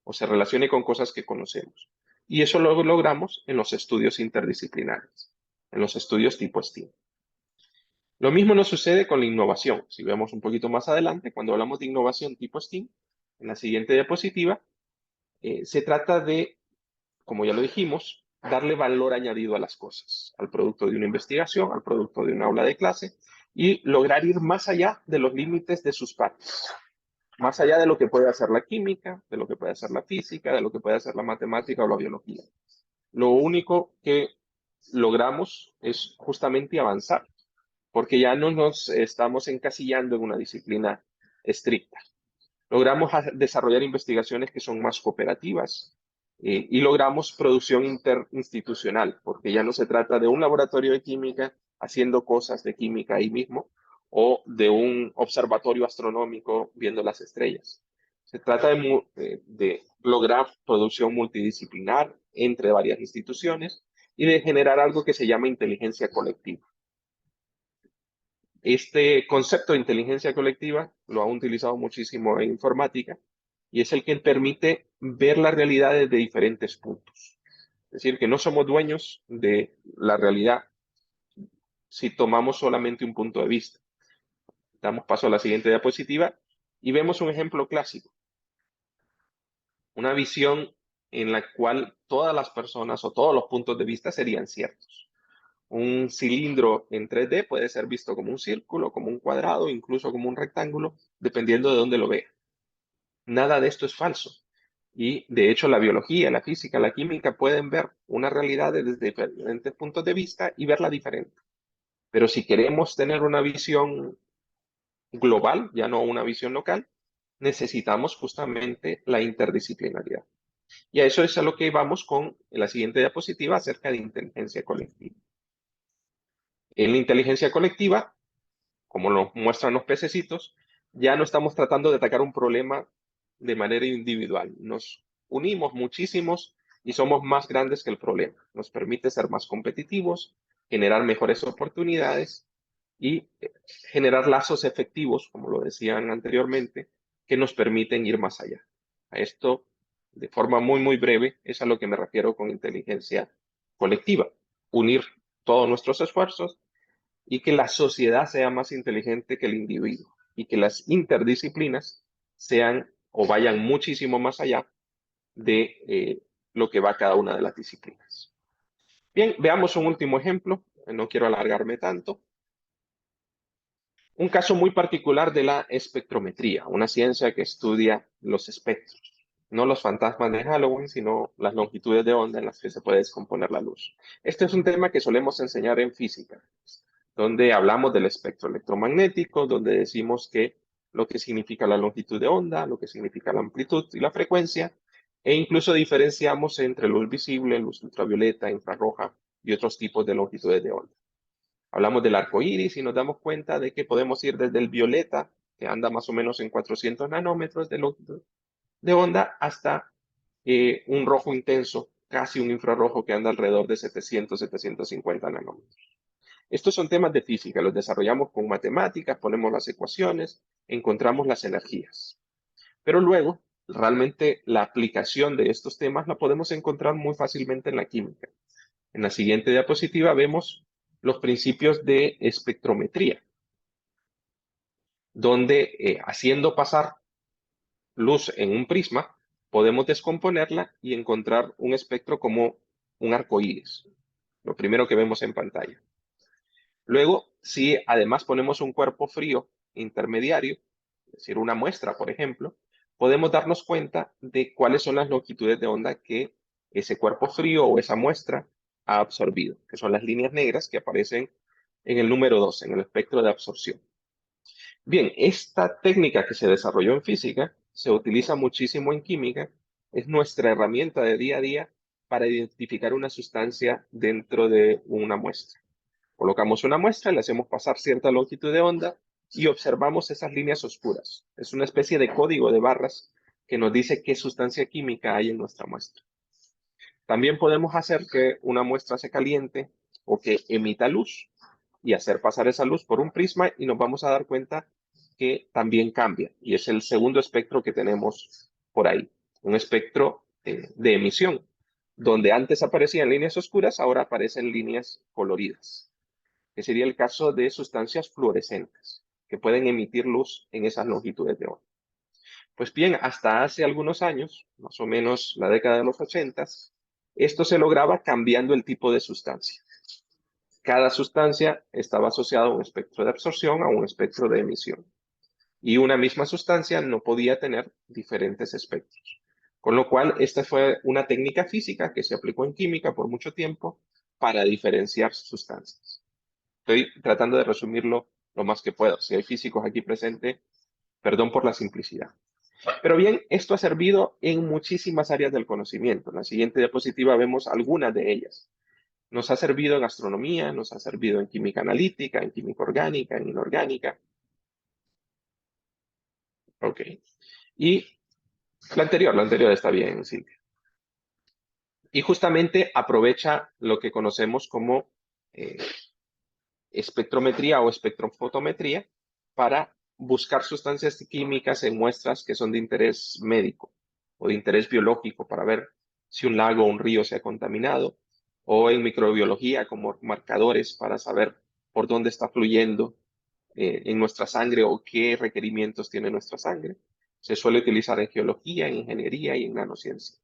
o se relacione con cosas que conocemos. Y eso lo logramos en los estudios interdisciplinares, en los estudios tipo STEAM. Lo mismo nos sucede con la innovación. Si vemos un poquito más adelante, cuando hablamos de innovación tipo STEAM, en la siguiente diapositiva, se trata de, como ya lo dijimos, darle valor añadido a las cosas, al producto de una investigación, al producto de una aula de clase, y lograr ir más allá de los límites de sus pares, más allá de lo que puede hacer la química, de lo que puede hacer la física, de lo que puede hacer la matemática o la biología. Lo único que logramos es justamente avanzar, porque ya no nos estamos encasillando en una disciplina estricta. Logramos desarrollar investigaciones que son más cooperativas y logramos producción interinstitucional, porque ya no se trata de un laboratorio de química haciendo cosas de química ahí mismo o de un observatorio astronómico viendo las estrellas. Se trata de lograr producción multidisciplinar entre varias instituciones y de generar algo que se llama inteligencia colectiva. Este concepto de inteligencia colectiva lo han utilizado muchísimo en informática y es el que permite ver la realidad desde diferentes puntos. Es decir, que no somos dueños de la realidad si tomamos solamente un punto de vista. Damos paso a la siguiente diapositiva y vemos un ejemplo clásico. Una visión en la cual todas las personas o todos los puntos de vista serían ciertos. Un cilindro en 3D puede ser visto como un círculo, como un cuadrado, incluso como un rectángulo, dependiendo de dónde lo vea. Nada de esto es falso. Y de hecho la biología, la física, la química pueden ver una realidad desde diferentes puntos de vista y verla diferente. Pero si queremos tener una visión global, ya no una visión local, necesitamos justamente la interdisciplinaridad. Y a eso es a lo que vamos con la siguiente diapositiva acerca de inteligencia colectiva. En la inteligencia colectiva, como lo muestran los pececitos, ya no estamos tratando de atacar un problema de manera individual. Nos unimos muchísimos y somos más grandes que el problema. Nos permite ser más competitivos, generar mejores oportunidades y generar lazos efectivos, como lo decían anteriormente, que nos permiten ir más allá. A esto, de forma muy breve, es a lo que me refiero con inteligencia colectiva. Unir todos nuestros esfuerzos y que la sociedad sea más inteligente que el individuo y que las interdisciplinas sean o vayan muchísimo más allá de lo que va cada una de las disciplinas. Bien, veamos un último ejemplo. No quiero alargarme tanto. Un caso muy particular de la espectrometría, una ciencia que estudia los espectros, no los fantasmas de Halloween, sino las longitudes de onda en las que se puede descomponer la luz. Este es un tema que solemos enseñar en física, donde hablamos del espectro electromagnético, donde decimos que lo que significa la longitud de onda, lo que significa la amplitud y la frecuencia, e incluso diferenciamos entre luz visible, luz ultravioleta, infrarroja y otros tipos de longitudes de onda. Hablamos del arco iris y nos damos cuenta de que podemos ir desde el violeta, que anda más o menos en 400 nanómetros de longitud de onda, hasta un rojo intenso, casi un infrarrojo que anda alrededor de 700, 750 nanómetros. Estos son temas de física, los desarrollamos con matemáticas, ponemos las ecuaciones, encontramos las energías. Pero luego, realmente la aplicación de estos temas la podemos encontrar muy fácilmente en la química. En la siguiente diapositiva vemos los principios de espectrometría, donde haciendo pasar luz en un prisma, podemos descomponerla y encontrar un espectro como un arco iris, lo primero que vemos en pantalla. Luego, si además ponemos un cuerpo frío intermediario, es decir, una muestra, por ejemplo, podemos darnos cuenta de cuáles son las longitudes de onda que ese cuerpo frío o esa muestra ha absorbido, que son las líneas negras que aparecen en el número 2, en el espectro de absorción. Bien, esta técnica que se desarrolló en física se utiliza muchísimo en química, es nuestra herramienta de día a día para identificar una sustancia dentro de una muestra. Colocamos una muestra, le hacemos pasar cierta longitud de onda y observamos esas líneas oscuras. Es una especie de código de barras que nos dice qué sustancia química hay en nuestra muestra. También podemos hacer que una muestra se caliente o que emita luz y hacer pasar esa luz por un prisma y nos vamos a dar cuenta que también cambia. Y es el segundo espectro que tenemos por ahí, un espectro de emisión, donde antes aparecían líneas oscuras, ahora aparecen líneas coloridas, que sería el caso de sustancias fluorescentes, que pueden emitir luz en esas longitudes de onda. Pues bien, hasta hace algunos años, más o menos la década de los 80, esto se lograba cambiando el tipo de sustancia. Cada sustancia estaba asociada a un espectro de absorción, a un espectro de emisión. Y una misma sustancia no podía tener diferentes espectros. Con lo cual, esta fue una técnica física que se aplicó en química por mucho tiempo para diferenciar sustancias. Estoy tratando de resumirlo lo más que puedo. Si hay físicos aquí presentes, perdón por la simplicidad. Pero bien, esto ha servido en muchísimas áreas del conocimiento. En la siguiente diapositiva vemos algunas de ellas. Nos ha servido en astronomía, nos ha servido en química analítica, en química orgánica, en inorgánica. Ok. Y la anterior está bien, Silvia. Y justamente aprovecha lo que conocemos como eh, espectrometría o espectrofotometría para buscar sustancias químicas en muestras que son de interés médico o de interés biológico para ver si un lago o un río se ha contaminado, o en microbiología como marcadores para saber por dónde está fluyendo en nuestra sangre o qué requerimientos tiene nuestra sangre. Se suele utilizar en geología, en ingeniería y en nanociencia.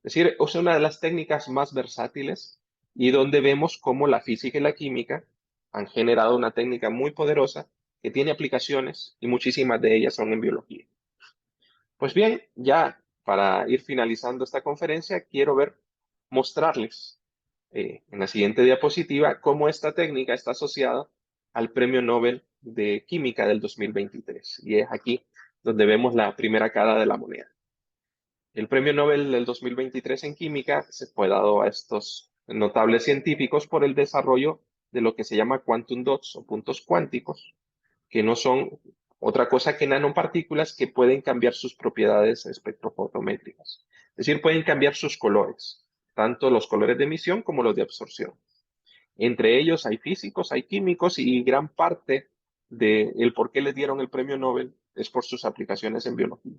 Es decir, es una de las técnicas más versátiles y donde vemos cómo la física y la química han generado una técnica muy poderosa que tiene aplicaciones y muchísimas de ellas son en biología. Pues bien, ya para ir finalizando esta conferencia, quiero mostrarles en la siguiente diapositiva cómo esta técnica está asociada al Premio Nobel de Química del 2023. Y es aquí donde vemos la primera cara de la moneda. El Premio Nobel del 2023 en Química se fue dado a estos notables científicos por el desarrollo de lo que se llama quantum dots o puntos cuánticos, que no son otra cosa que nanopartículas que pueden cambiar sus propiedades espectrofotométricas. Es decir, pueden cambiar sus colores, tanto los colores de emisión como los de absorción. Entre ellos hay físicos, hay químicos y gran parte del por qué les dieron el premio Nobel es por sus aplicaciones en biología,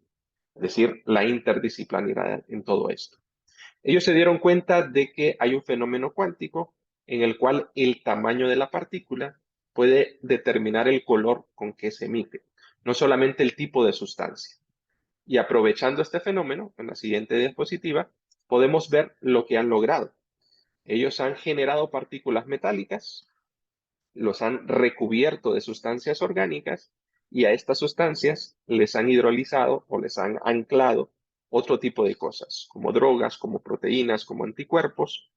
es decir, la interdisciplinaridad en todo esto. Ellos se dieron cuenta de que hay un fenómeno cuántico en el cual el tamaño de la partícula puede determinar el color con que se emite, no solamente el tipo de sustancia. Y aprovechando este fenómeno, en la siguiente diapositiva, podemos ver lo que han logrado. Ellos han generado partículas metálicas, los han recubierto de sustancias orgánicas y a estas sustancias les han hidrolizado o les han anclado otro tipo de cosas, como drogas, como proteínas, como anticuerpos,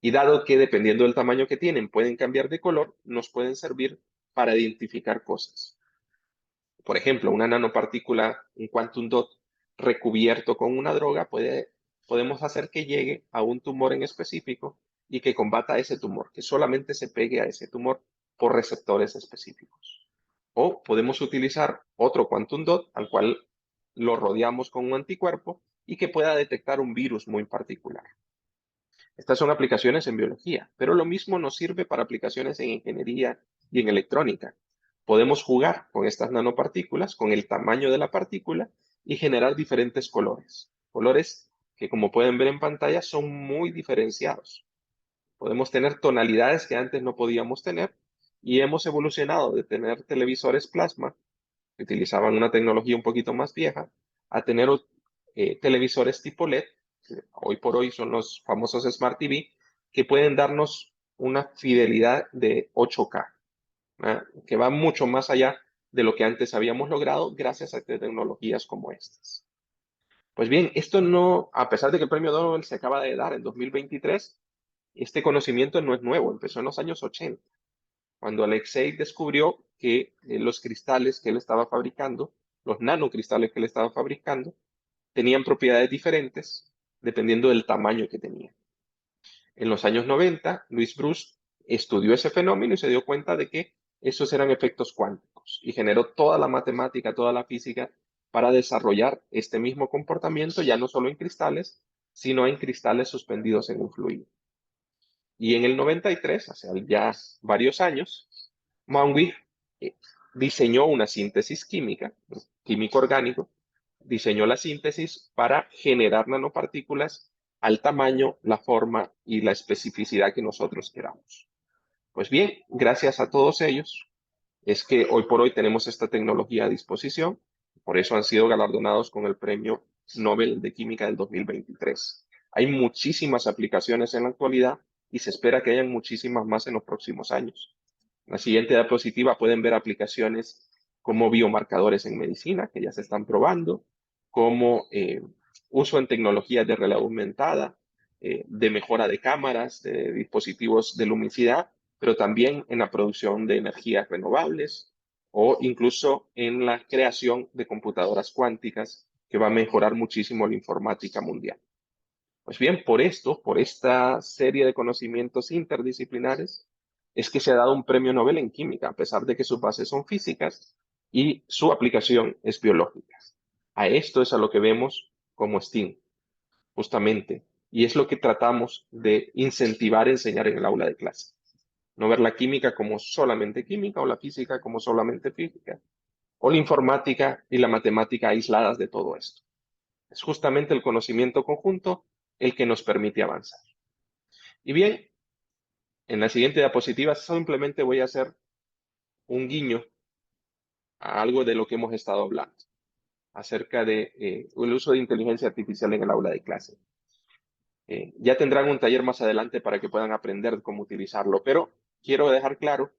y dado que dependiendo del tamaño que tienen pueden cambiar de color, nos pueden servir para identificar cosas. Por ejemplo, una nanopartícula, un quantum dot recubierto con una droga, podemos hacer que llegue a un tumor en específico y que combata ese tumor, que solamente se pegue a ese tumor por receptores específicos. O podemos utilizar otro quantum dot al cual lo rodeamos con un anticuerpo y que pueda detectar un virus muy particular. Estas son aplicaciones en biología, pero lo mismo nos sirve para aplicaciones en ingeniería y en electrónica. Podemos jugar con estas nanopartículas, con el tamaño de la partícula y generar diferentes colores. Colores que, como pueden ver en pantalla, son muy diferenciados. Podemos tener tonalidades que antes no podíamos tener y hemos evolucionado de tener televisores plasma, que utilizaban una tecnología un poquito más vieja, a tener televisores tipo LED, que hoy por hoy son los famosos Smart TV, que pueden darnos una fidelidad de 8K, que va mucho más allá de lo que antes habíamos logrado gracias a tecnologías como estas. Pues bien, esto no, a pesar de que el premio Nobel se acaba de dar en 2023, este conocimiento no es nuevo, empezó en los años 80, cuando Alexei descubrió que los cristales que él estaba fabricando, los nanocristales que él estaba fabricando, tenían propiedades diferentes dependiendo del tamaño que tenían. En los años 90, Louis Bruce estudió ese fenómeno y se dio cuenta de que esos eran efectos cuánticos y generó toda la matemática, toda la física para desarrollar este mismo comportamiento ya no solo en cristales, sino en cristales suspendidos en un fluido. Y en el 93, hace ya varios años, Manwig eh, diseñó una síntesis química, químico orgánico, diseñó la síntesis para generar nanopartículas al tamaño, la forma y la especificidad que nosotros queramos. Pues bien, gracias a todos ellos es que hoy por hoy tenemos esta tecnología a disposición, por eso han sido galardonados con el Premio Nobel de Química del 2023. Hay muchísimas aplicaciones en la actualidad y se espera que hayan muchísimas más en los próximos años. En la siguiente diapositiva pueden ver aplicaciones como biomarcadores en medicina, que ya se están probando, como uso en tecnologías de realidad aumentada, de mejora de cámaras, de dispositivos de lumicidad, pero también en la producción de energías renovables o incluso en la creación de computadoras cuánticas que va a mejorar muchísimo la informática mundial. Pues bien, por esto, por esta serie de conocimientos interdisciplinares, es que se ha dado un premio Nobel en química, a pesar de que sus bases son físicas y su aplicación es biológica. A esto es a lo que vemos como STEAM, justamente, y es lo que tratamos de incentivar a enseñar en el aula de clase. No ver la química como solamente química o la física como solamente física, o la informática y la matemática aisladas de todo esto. Es justamente el conocimiento conjunto el que nos permite avanzar. Y bien, en la siguiente diapositiva simplemente voy a hacer un guiño a algo de lo que hemos estado hablando acerca de el uso de inteligencia artificial en el aula de clase. Ya tendrán un taller más adelante para que puedan aprender cómo utilizarlo, pero quiero dejar claro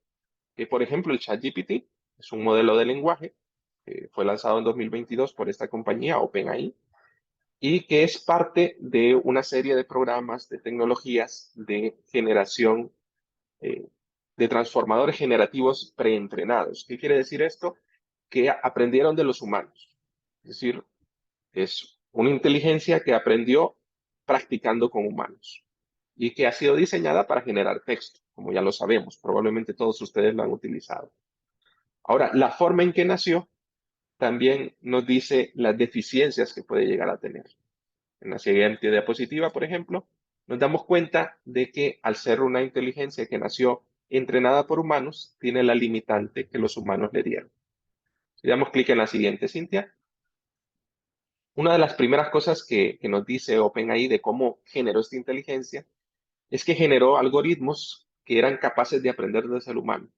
que, por ejemplo, el ChatGPT es un modelo de lenguaje que fue lanzado en 2022 por esta compañía OpenAI y que es parte de una serie de programas, de tecnologías de generación eh, de transformadores generativos preentrenados. ¿Qué quiere decir esto? Que aprendieron de los humanos. Es decir, es una inteligencia que aprendió practicando con humanos y que ha sido diseñada para generar texto, como ya lo sabemos. Probablemente todos ustedes lo han utilizado. Ahora, la forma en que nació también nos dice las deficiencias que puede llegar a tener. En la siguiente diapositiva, por ejemplo, nos damos cuenta de que al ser una inteligencia que nació entrenada por humanos, tiene la limitante que los humanos le dieron. Si damos clic en la siguiente, Cintia, una de las primeras cosas que nos dice OpenAI de cómo generó esta inteligencia es que generó algoritmos que eran capaces de aprender del ser humano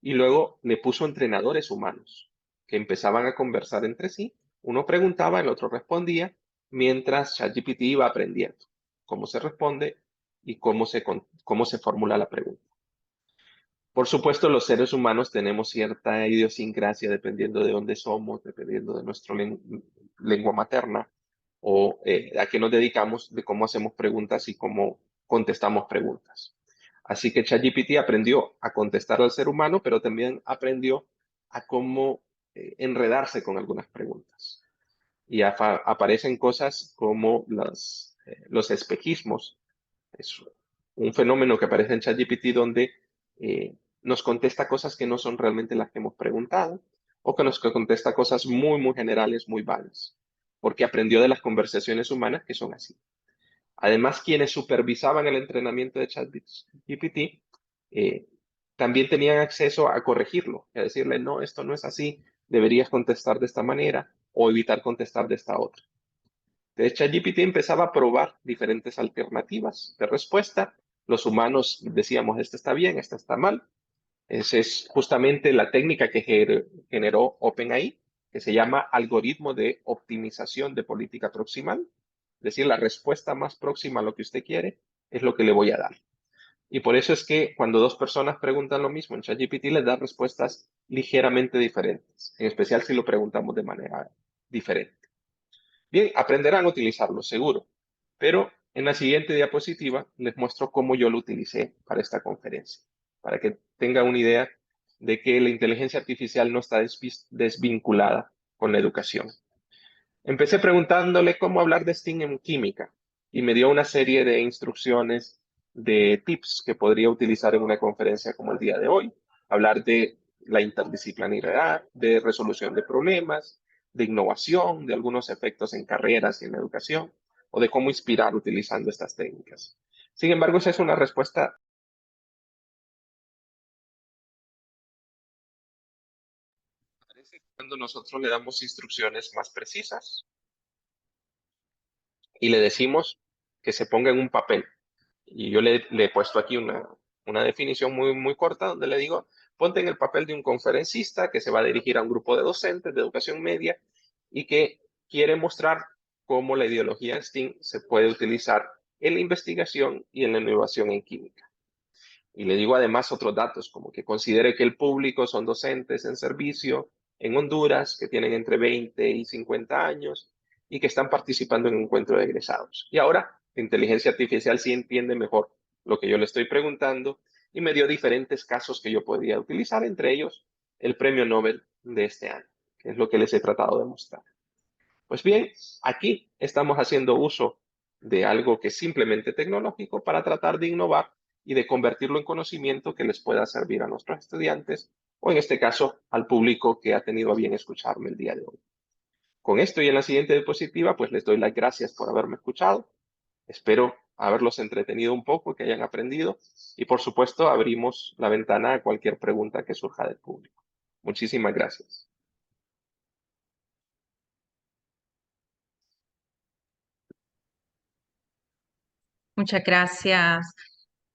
y luego le puso entrenadores humanos que empezaban a conversar entre sí. Uno preguntaba, el otro respondía, mientras ChatGPT iba aprendiendo cómo se responde y cómo se formula la pregunta. Por supuesto, los seres humanos tenemos cierta idiosincrasia dependiendo de dónde somos, dependiendo de nuestra lengua materna o a qué nos dedicamos, de cómo hacemos preguntas y cómo contestamos preguntas. Así que ChatGPT aprendió a contestar al ser humano, pero también aprendió a cómo enredarse con algunas preguntas. Y aparecen cosas como los espejismos. Es un fenómeno que aparece en ChatGPT donde nos contesta cosas que no son realmente las que hemos preguntado o que nos contesta cosas muy, muy generales, muy vagas, porque aprendió de las conversaciones humanas que son así. Además, quienes supervisaban el entrenamiento de ChatGPT eh, también tenían acceso a corregirlo, a decirle, no, esto no es así, deberías contestar de esta manera o evitar contestar de esta otra. De ChatGPT empezaba a probar diferentes alternativas de respuesta. Los humanos decíamos, esta está bien, esta está mal. Esa es justamente la técnica que generó OpenAI, que se llama algoritmo de optimización de política proximal. Es decir, la respuesta más próxima a lo que usted quiere es lo que le voy a dar. Y por eso es que cuando dos personas preguntan lo mismo en ChatGPT les da respuestas ligeramente diferentes, en especial si lo preguntamos de manera diferente. Bien, aprenderán a utilizarlo, seguro, pero en la siguiente diapositiva les muestro cómo yo lo utilicé para esta conferencia, para que tengan una idea de que la inteligencia artificial no está desvinculada con la educación. Empecé preguntándole cómo hablar de STEAM en química y me dio una serie de instrucciones, de tips que podría utilizar en una conferencia como el día de hoy. Hablar de la interdisciplinaridad, de resolución de problemas, de innovación, de algunos efectos en carreras y en la educación, o de cómo inspirar utilizando estas técnicas. Sin embargo, esa es una respuesta. Parece cuando nosotros le damos instrucciones más precisas y le decimos que se ponga en un papel. Y yo le he puesto aquí una definición muy, muy corta donde le digo, ponte en el papel de un conferencista que se va a dirigir a un grupo de docentes de educación media y que quiere mostrar cómo la ideología STEAM se puede utilizar en la investigación y en la innovación en química. Y le digo además otros datos, como que considere que el público son docentes en servicio en Honduras que tienen entre 20 y 50 años y que están participando en un encuentro de egresados. Y ahora la inteligencia artificial sí entiende mejor lo que yo le estoy preguntando y me dio diferentes casos que yo podría utilizar, entre ellos el premio Nobel de este año, que es lo que les he tratado de mostrar. Pues bien, aquí estamos haciendo uso de algo que es simplemente tecnológico para tratar de innovar y de convertirlo en conocimiento que les pueda servir a nuestros estudiantes o en este caso al público que ha tenido a bien escucharme el día de hoy. Con esto y en la siguiente diapositiva, pues les doy las gracias por haberme escuchado. Espero haberlos entretenido un poco, que hayan aprendido y por supuesto abrimos la ventana a cualquier pregunta que surja del público. Muchísimas gracias. Muchas gracias,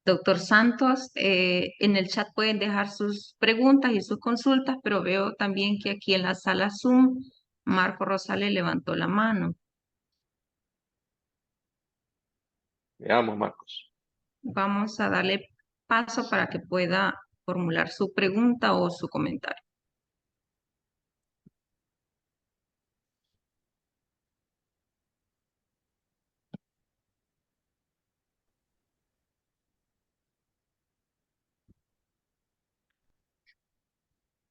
doctor Santos. En el chat pueden dejar sus preguntas y sus consultas, pero veo también que aquí en la sala Zoom, Marco Rosales levantó la mano. Veamos, Marcos. Vamos a darle paso para que pueda formular su pregunta o su comentario.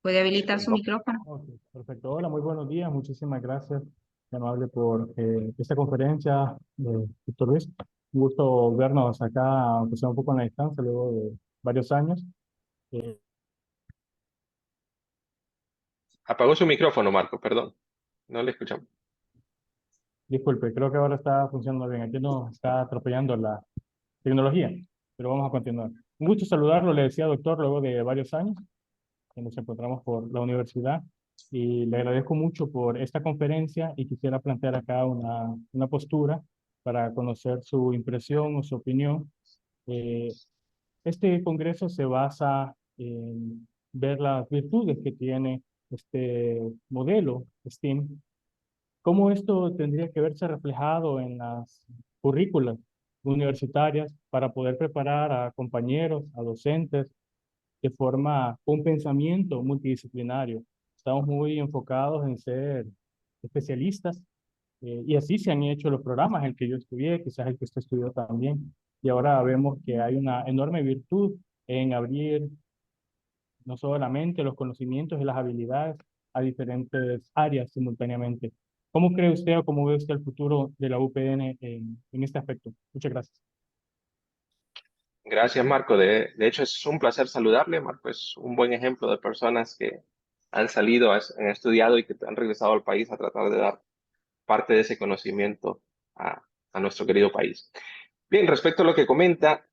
¿Puede habilitar su No. micrófono? Ok, perfecto. Hola, muy buenos días. Muchísimas gracias, muy amable, por esta conferencia, doctor Luis. Un gusto vernos acá, aunque sea un poco en la distancia, luego de varios años. Eh, Apagó su micrófono, Marco, perdón. No le escuchamos. Disculpe, creo que ahora está funcionando bien. Aquí nos está atropellando la tecnología, pero vamos a continuar. Un gusto saludarlo, le decía, doctor, luego de varios años que nos encontramos por la universidad, y le agradezco mucho por esta conferencia y quisiera plantear acá una postura para conocer su impresión o su opinión. Eh, este congreso se basa en ver las virtudes que tiene este modelo STEAM, cómo esto tendría que verse reflejado en las currículas universitarias para poder preparar a compañeros, a docentes, de forma, con pensamiento multidisciplinario. Estamos muy enfocados en ser especialistas, y así se han hecho los programas, el que yo estudié, quizás el que usted estudió también. Y ahora vemos que hay una enorme virtud en abrir no solamente los conocimientos y las habilidades a diferentes áreas simultáneamente. ¿Cómo cree usted o cómo ve usted el futuro de la UPN en este aspecto? Muchas gracias. Gracias, Marco. De hecho, es un placer saludarle. Marco es un buen ejemplo de personas que han salido, han estudiado y que han regresado al país a tratar de dar parte de ese conocimiento a nuestro querido país. Bien, respecto a lo que comenta,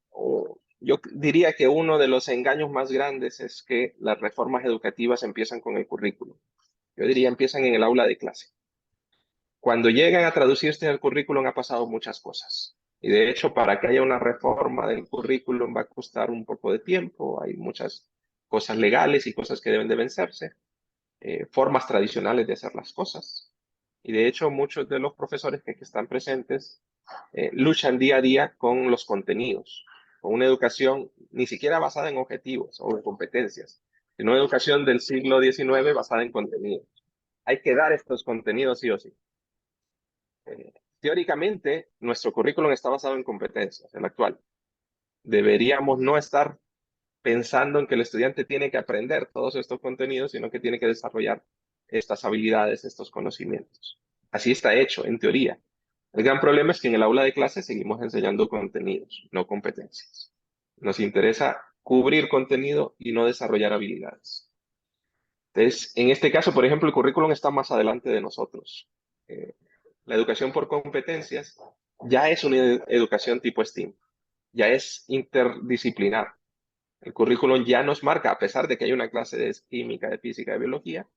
yo diría que uno de los engaños más grandes es que las reformas educativas empiezan con el currículum. Yo diría empiezan en el aula de clase. Cuando llegan a traducirse en el currículum ha pasado muchas cosas. Y de hecho, para que haya una reforma del currículum va a costar un poco de tiempo. Hay muchas cosas legales y cosas que deben de vencerse, formas tradicionales de hacer las cosas. Y de hecho, muchos de los profesores que están presentes luchan día a día con los contenidos, con una educación ni siquiera basada en objetivos o en competencias, sino una educación del siglo XIX basada en contenidos. Hay que dar estos contenidos sí o sí. Teóricamente, nuestro currículum está basado en competencias, el actual. Deberíamos no estar pensando en que el estudiante tiene que aprender todos estos contenidos, sino que tiene que desarrollar estas habilidades, estos conocimientos. Así está hecho, en teoría. El gran problema es que en el aula de clase seguimos enseñando contenidos, no competencias. Nos interesa cubrir contenido y no desarrollar habilidades. Entonces, en este caso, por ejemplo, el currículum está más adelante de nosotros. Eh, la educación por competencias ya es una educación tipo STEAM, ya es interdisciplinar. El currículum ya nos marca, a pesar de que hay una clase de química, de física, de biología,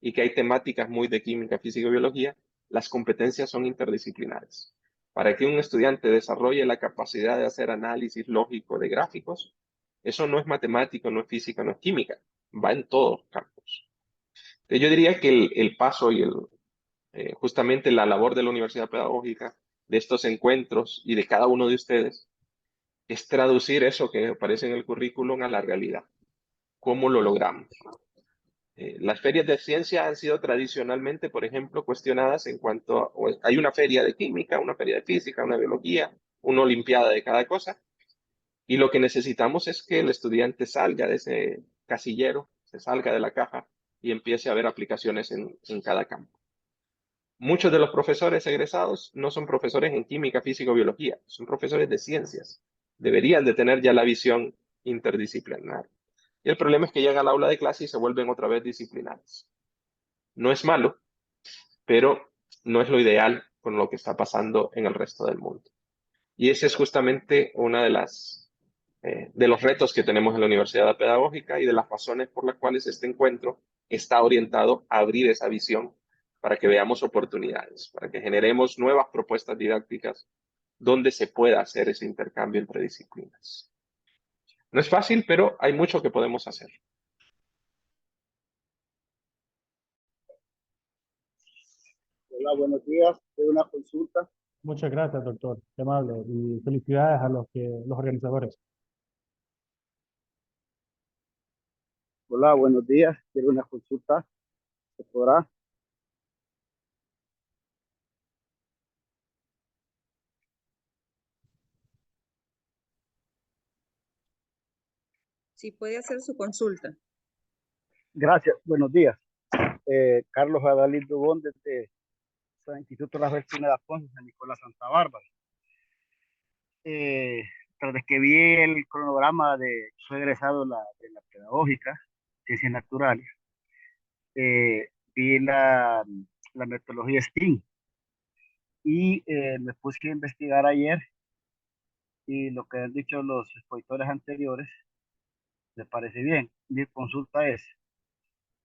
y que hay temáticas muy de química, física y biología, las competencias son interdisciplinares. Para que un estudiante desarrolle la capacidad de hacer análisis lógico de gráficos, eso no es matemático, no es física, no es química, va en todos los campos. Entonces, yo diría que el paso y justamente la labor de la Universidad Pedagógica, de estos encuentros y de cada uno de ustedes, es traducir eso que aparece en el currículum a la realidad. ¿Cómo lo logramos? Las ferias de ciencia han sido tradicionalmente, por ejemplo, cuestionadas en cuanto a, hay una feria de química, una feria de física, una biología, una olimpiada de cada cosa, y lo que necesitamos es que el estudiante salga de ese casillero, se salga de la caja y empiece a ver aplicaciones en cada campo. Muchos de los profesores egresados no son profesores en química, física o biología, son profesores de ciencias. Deberían de tener ya la visión interdisciplinar. Y el problema es que llegan al aula de clase y se vuelven otra vez disciplinares. No es malo, pero no es lo ideal con lo que está pasando en el resto del mundo. Y ese es justamente una de los retos que tenemos en la Universidad Pedagógica y de las razones por las cuales este encuentro está orientado a abrir esa visión para que veamos oportunidades, para que generemos nuevas propuestas didácticas donde se pueda hacer ese intercambio entre disciplinas. No es fácil, pero hay mucho que podemos hacer. Hola, buenos días. Tengo una consulta. Muchas gracias, doctor. Qué amable. Y felicidades a los organizadores. Hola, buenos días. Quiero una consulta. ¿Se podrá? Sí, puede hacer su consulta. Gracias, buenos días. Carlos Adalid Dubón desde el Instituto de las Vecinas de Afonso, San Nicolás, Santa Bárbara. Tras de que vi el cronograma soy egresado de la pedagógica, ciencias naturales, vi la metodología STEAM y me puse a investigar ayer y lo que han dicho los expositores anteriores me parece bien. Mi consulta es,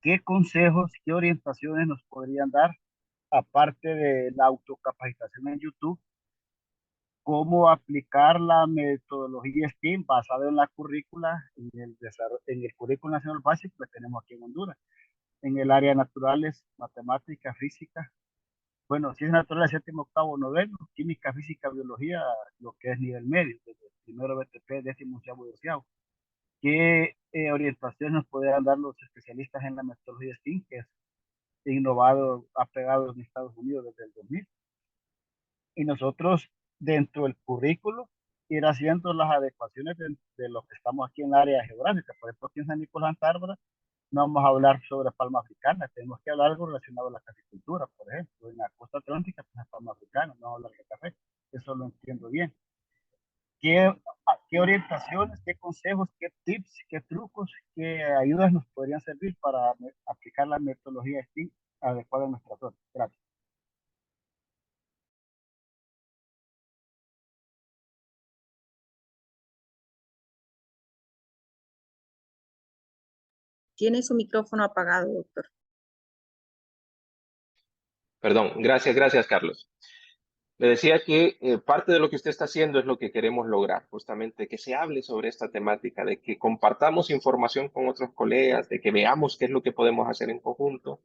¿qué consejos, qué orientaciones nos podrían dar, aparte de la autocapacitación en YouTube, cómo aplicar la metodología STEAM basada en la currícula, en el currículo nacional básico que tenemos aquí en Honduras, en el área de naturales, matemáticas, física, bueno, ciencias naturales, séptimo, octavo, noveno, química, física, biología, lo que es nivel medio, desde primero BTP, décimo, onceavo y doceavo. ¿Qué orientaciones nos podrían dar los especialistas en la metodología STEAM, que es innovado, apegado en Estados Unidos desde el 2000? Y nosotros, dentro del currículo, ir haciendo las adecuaciones de lo que estamos aquí en la área geográfica. Por ejemplo, aquí en San Nicolás de Antártara, no vamos a hablar sobre palma africana, tenemos que hablar algo relacionado a la caficultura, por ejemplo. En la costa atlántica, pues es palma africana, no vamos a hablar de café. Eso lo entiendo bien. ¿Qué, qué orientaciones, qué consejos, qué tips, qué trucos, qué ayudas nos podrían servir para aplicar la metodología STEAM adecuada a nuestra zona? Gracias. Tiene su micrófono apagado, doctor. Perdón, gracias, Carlos. Le decía que parte de lo que usted está haciendo es lo que queremos lograr, justamente que se hable sobre esta temática, de que compartamos información con otros colegas, de que veamos qué es lo que podemos hacer en conjunto,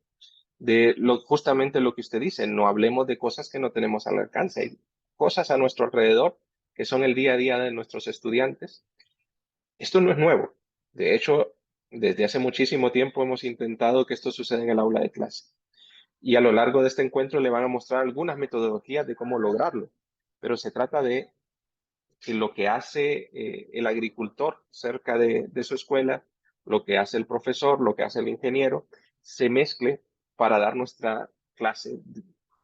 justamente lo que usted dice, no hablemos de cosas que no tenemos al alcance, hay cosas a nuestro alrededor que son el día a día de nuestros estudiantes. Esto no es nuevo. De hecho, desde hace muchísimo tiempo hemos intentado que esto suceda en el aula de clase. Y a lo largo de este encuentro le van a mostrar algunas metodologías de cómo lograrlo. Pero se trata de que lo que hace el agricultor cerca de su escuela, lo que hace el profesor, lo que hace el ingeniero, se mezcle para dar nuestra clase,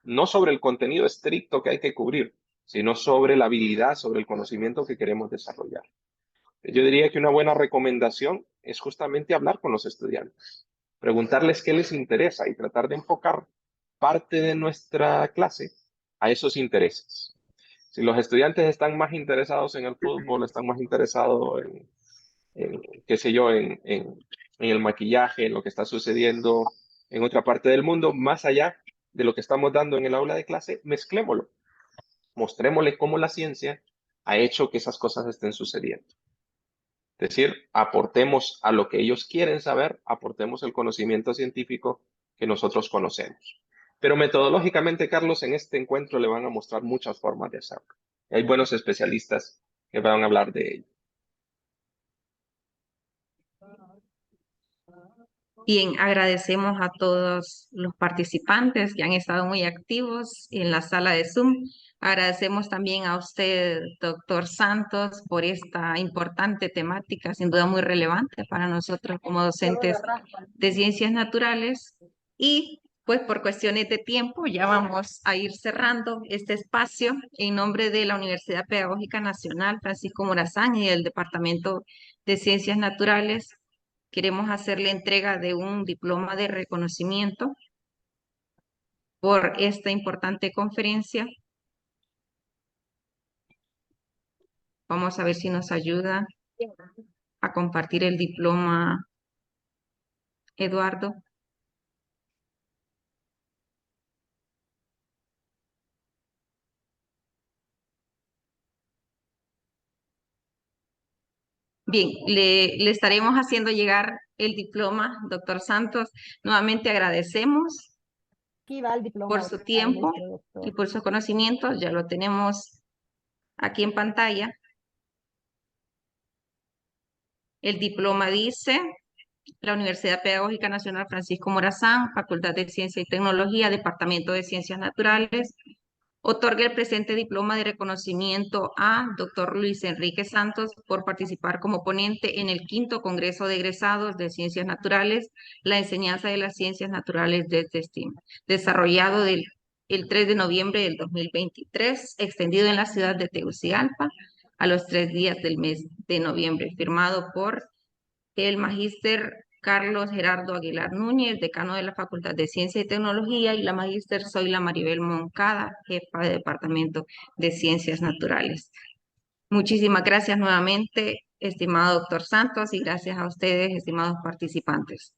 no sobre el contenido estricto que hay que cubrir, sino sobre la habilidad, sobre el conocimiento que queremos desarrollar. Yo diría que una buena recomendación es justamente hablar con los estudiantes, preguntarles qué les interesa y tratar de enfocar parte de nuestra clase a esos intereses. Si los estudiantes están más interesados en el fútbol, están más interesados qué sé yo, en el maquillaje, en lo que está sucediendo en otra parte del mundo, más allá de lo que estamos dando en el aula de clase, mezclémoslo. Mostrémosle cómo la ciencia ha hecho que esas cosas estén sucediendo. Es decir, aportemos a lo que ellos quieren saber, aportemos el conocimiento científico que nosotros conocemos. Pero metodológicamente, Carlos, en este encuentro le van a mostrar muchas formas de hacerlo. Hay buenos especialistas que van a hablar de ello. Bien, agradecemos a todos los participantes que han estado muy activos en la sala de Zoom. Agradecemos también a usted, doctor Santos, por esta importante temática, sin duda muy relevante para nosotros como docentes de ciencias naturales. Y pues por cuestiones de tiempo ya vamos a ir cerrando este espacio en nombre de la Universidad Pedagógica Nacional Francisco Morazán y del Departamento de Ciencias Naturales. Queremos hacerle entrega de un diploma de reconocimiento por esta importante conferencia. Vamos a ver si nos ayuda a compartir el diploma, Eduardo. Bien, le estaremos haciendo llegar el diploma, doctor Santos. Nuevamente agradecemos Aquí va el diploma por su al tiempo maestro, doctor. y por sus conocimientos. Ya lo tenemos aquí en pantalla. El diploma dice: la Universidad Pedagógica Nacional Francisco Morazán, Facultad de Ciencia y Tecnología, Departamento de Ciencias Naturales, Otorga el presente diploma de reconocimiento a Dr. Luis Enrique Santos por participar como ponente en el 5º Congreso de Egresados de Ciencias Naturales, la enseñanza de las ciencias naturales desde STEAM, desarrollado el 3 de noviembre del 2023, extendido en la ciudad de Tegucigalpa a los 3 días del mes de noviembre, firmado por el magíster Carlos Gerardo Aguilar Núñez, decano de la Facultad de Ciencia y Tecnología, y la magíster Zoila Maribel Moncada, jefa de Departamento de Ciencias Naturales. Muchísimas gracias nuevamente, estimado doctor Santos, y gracias a ustedes, estimados participantes.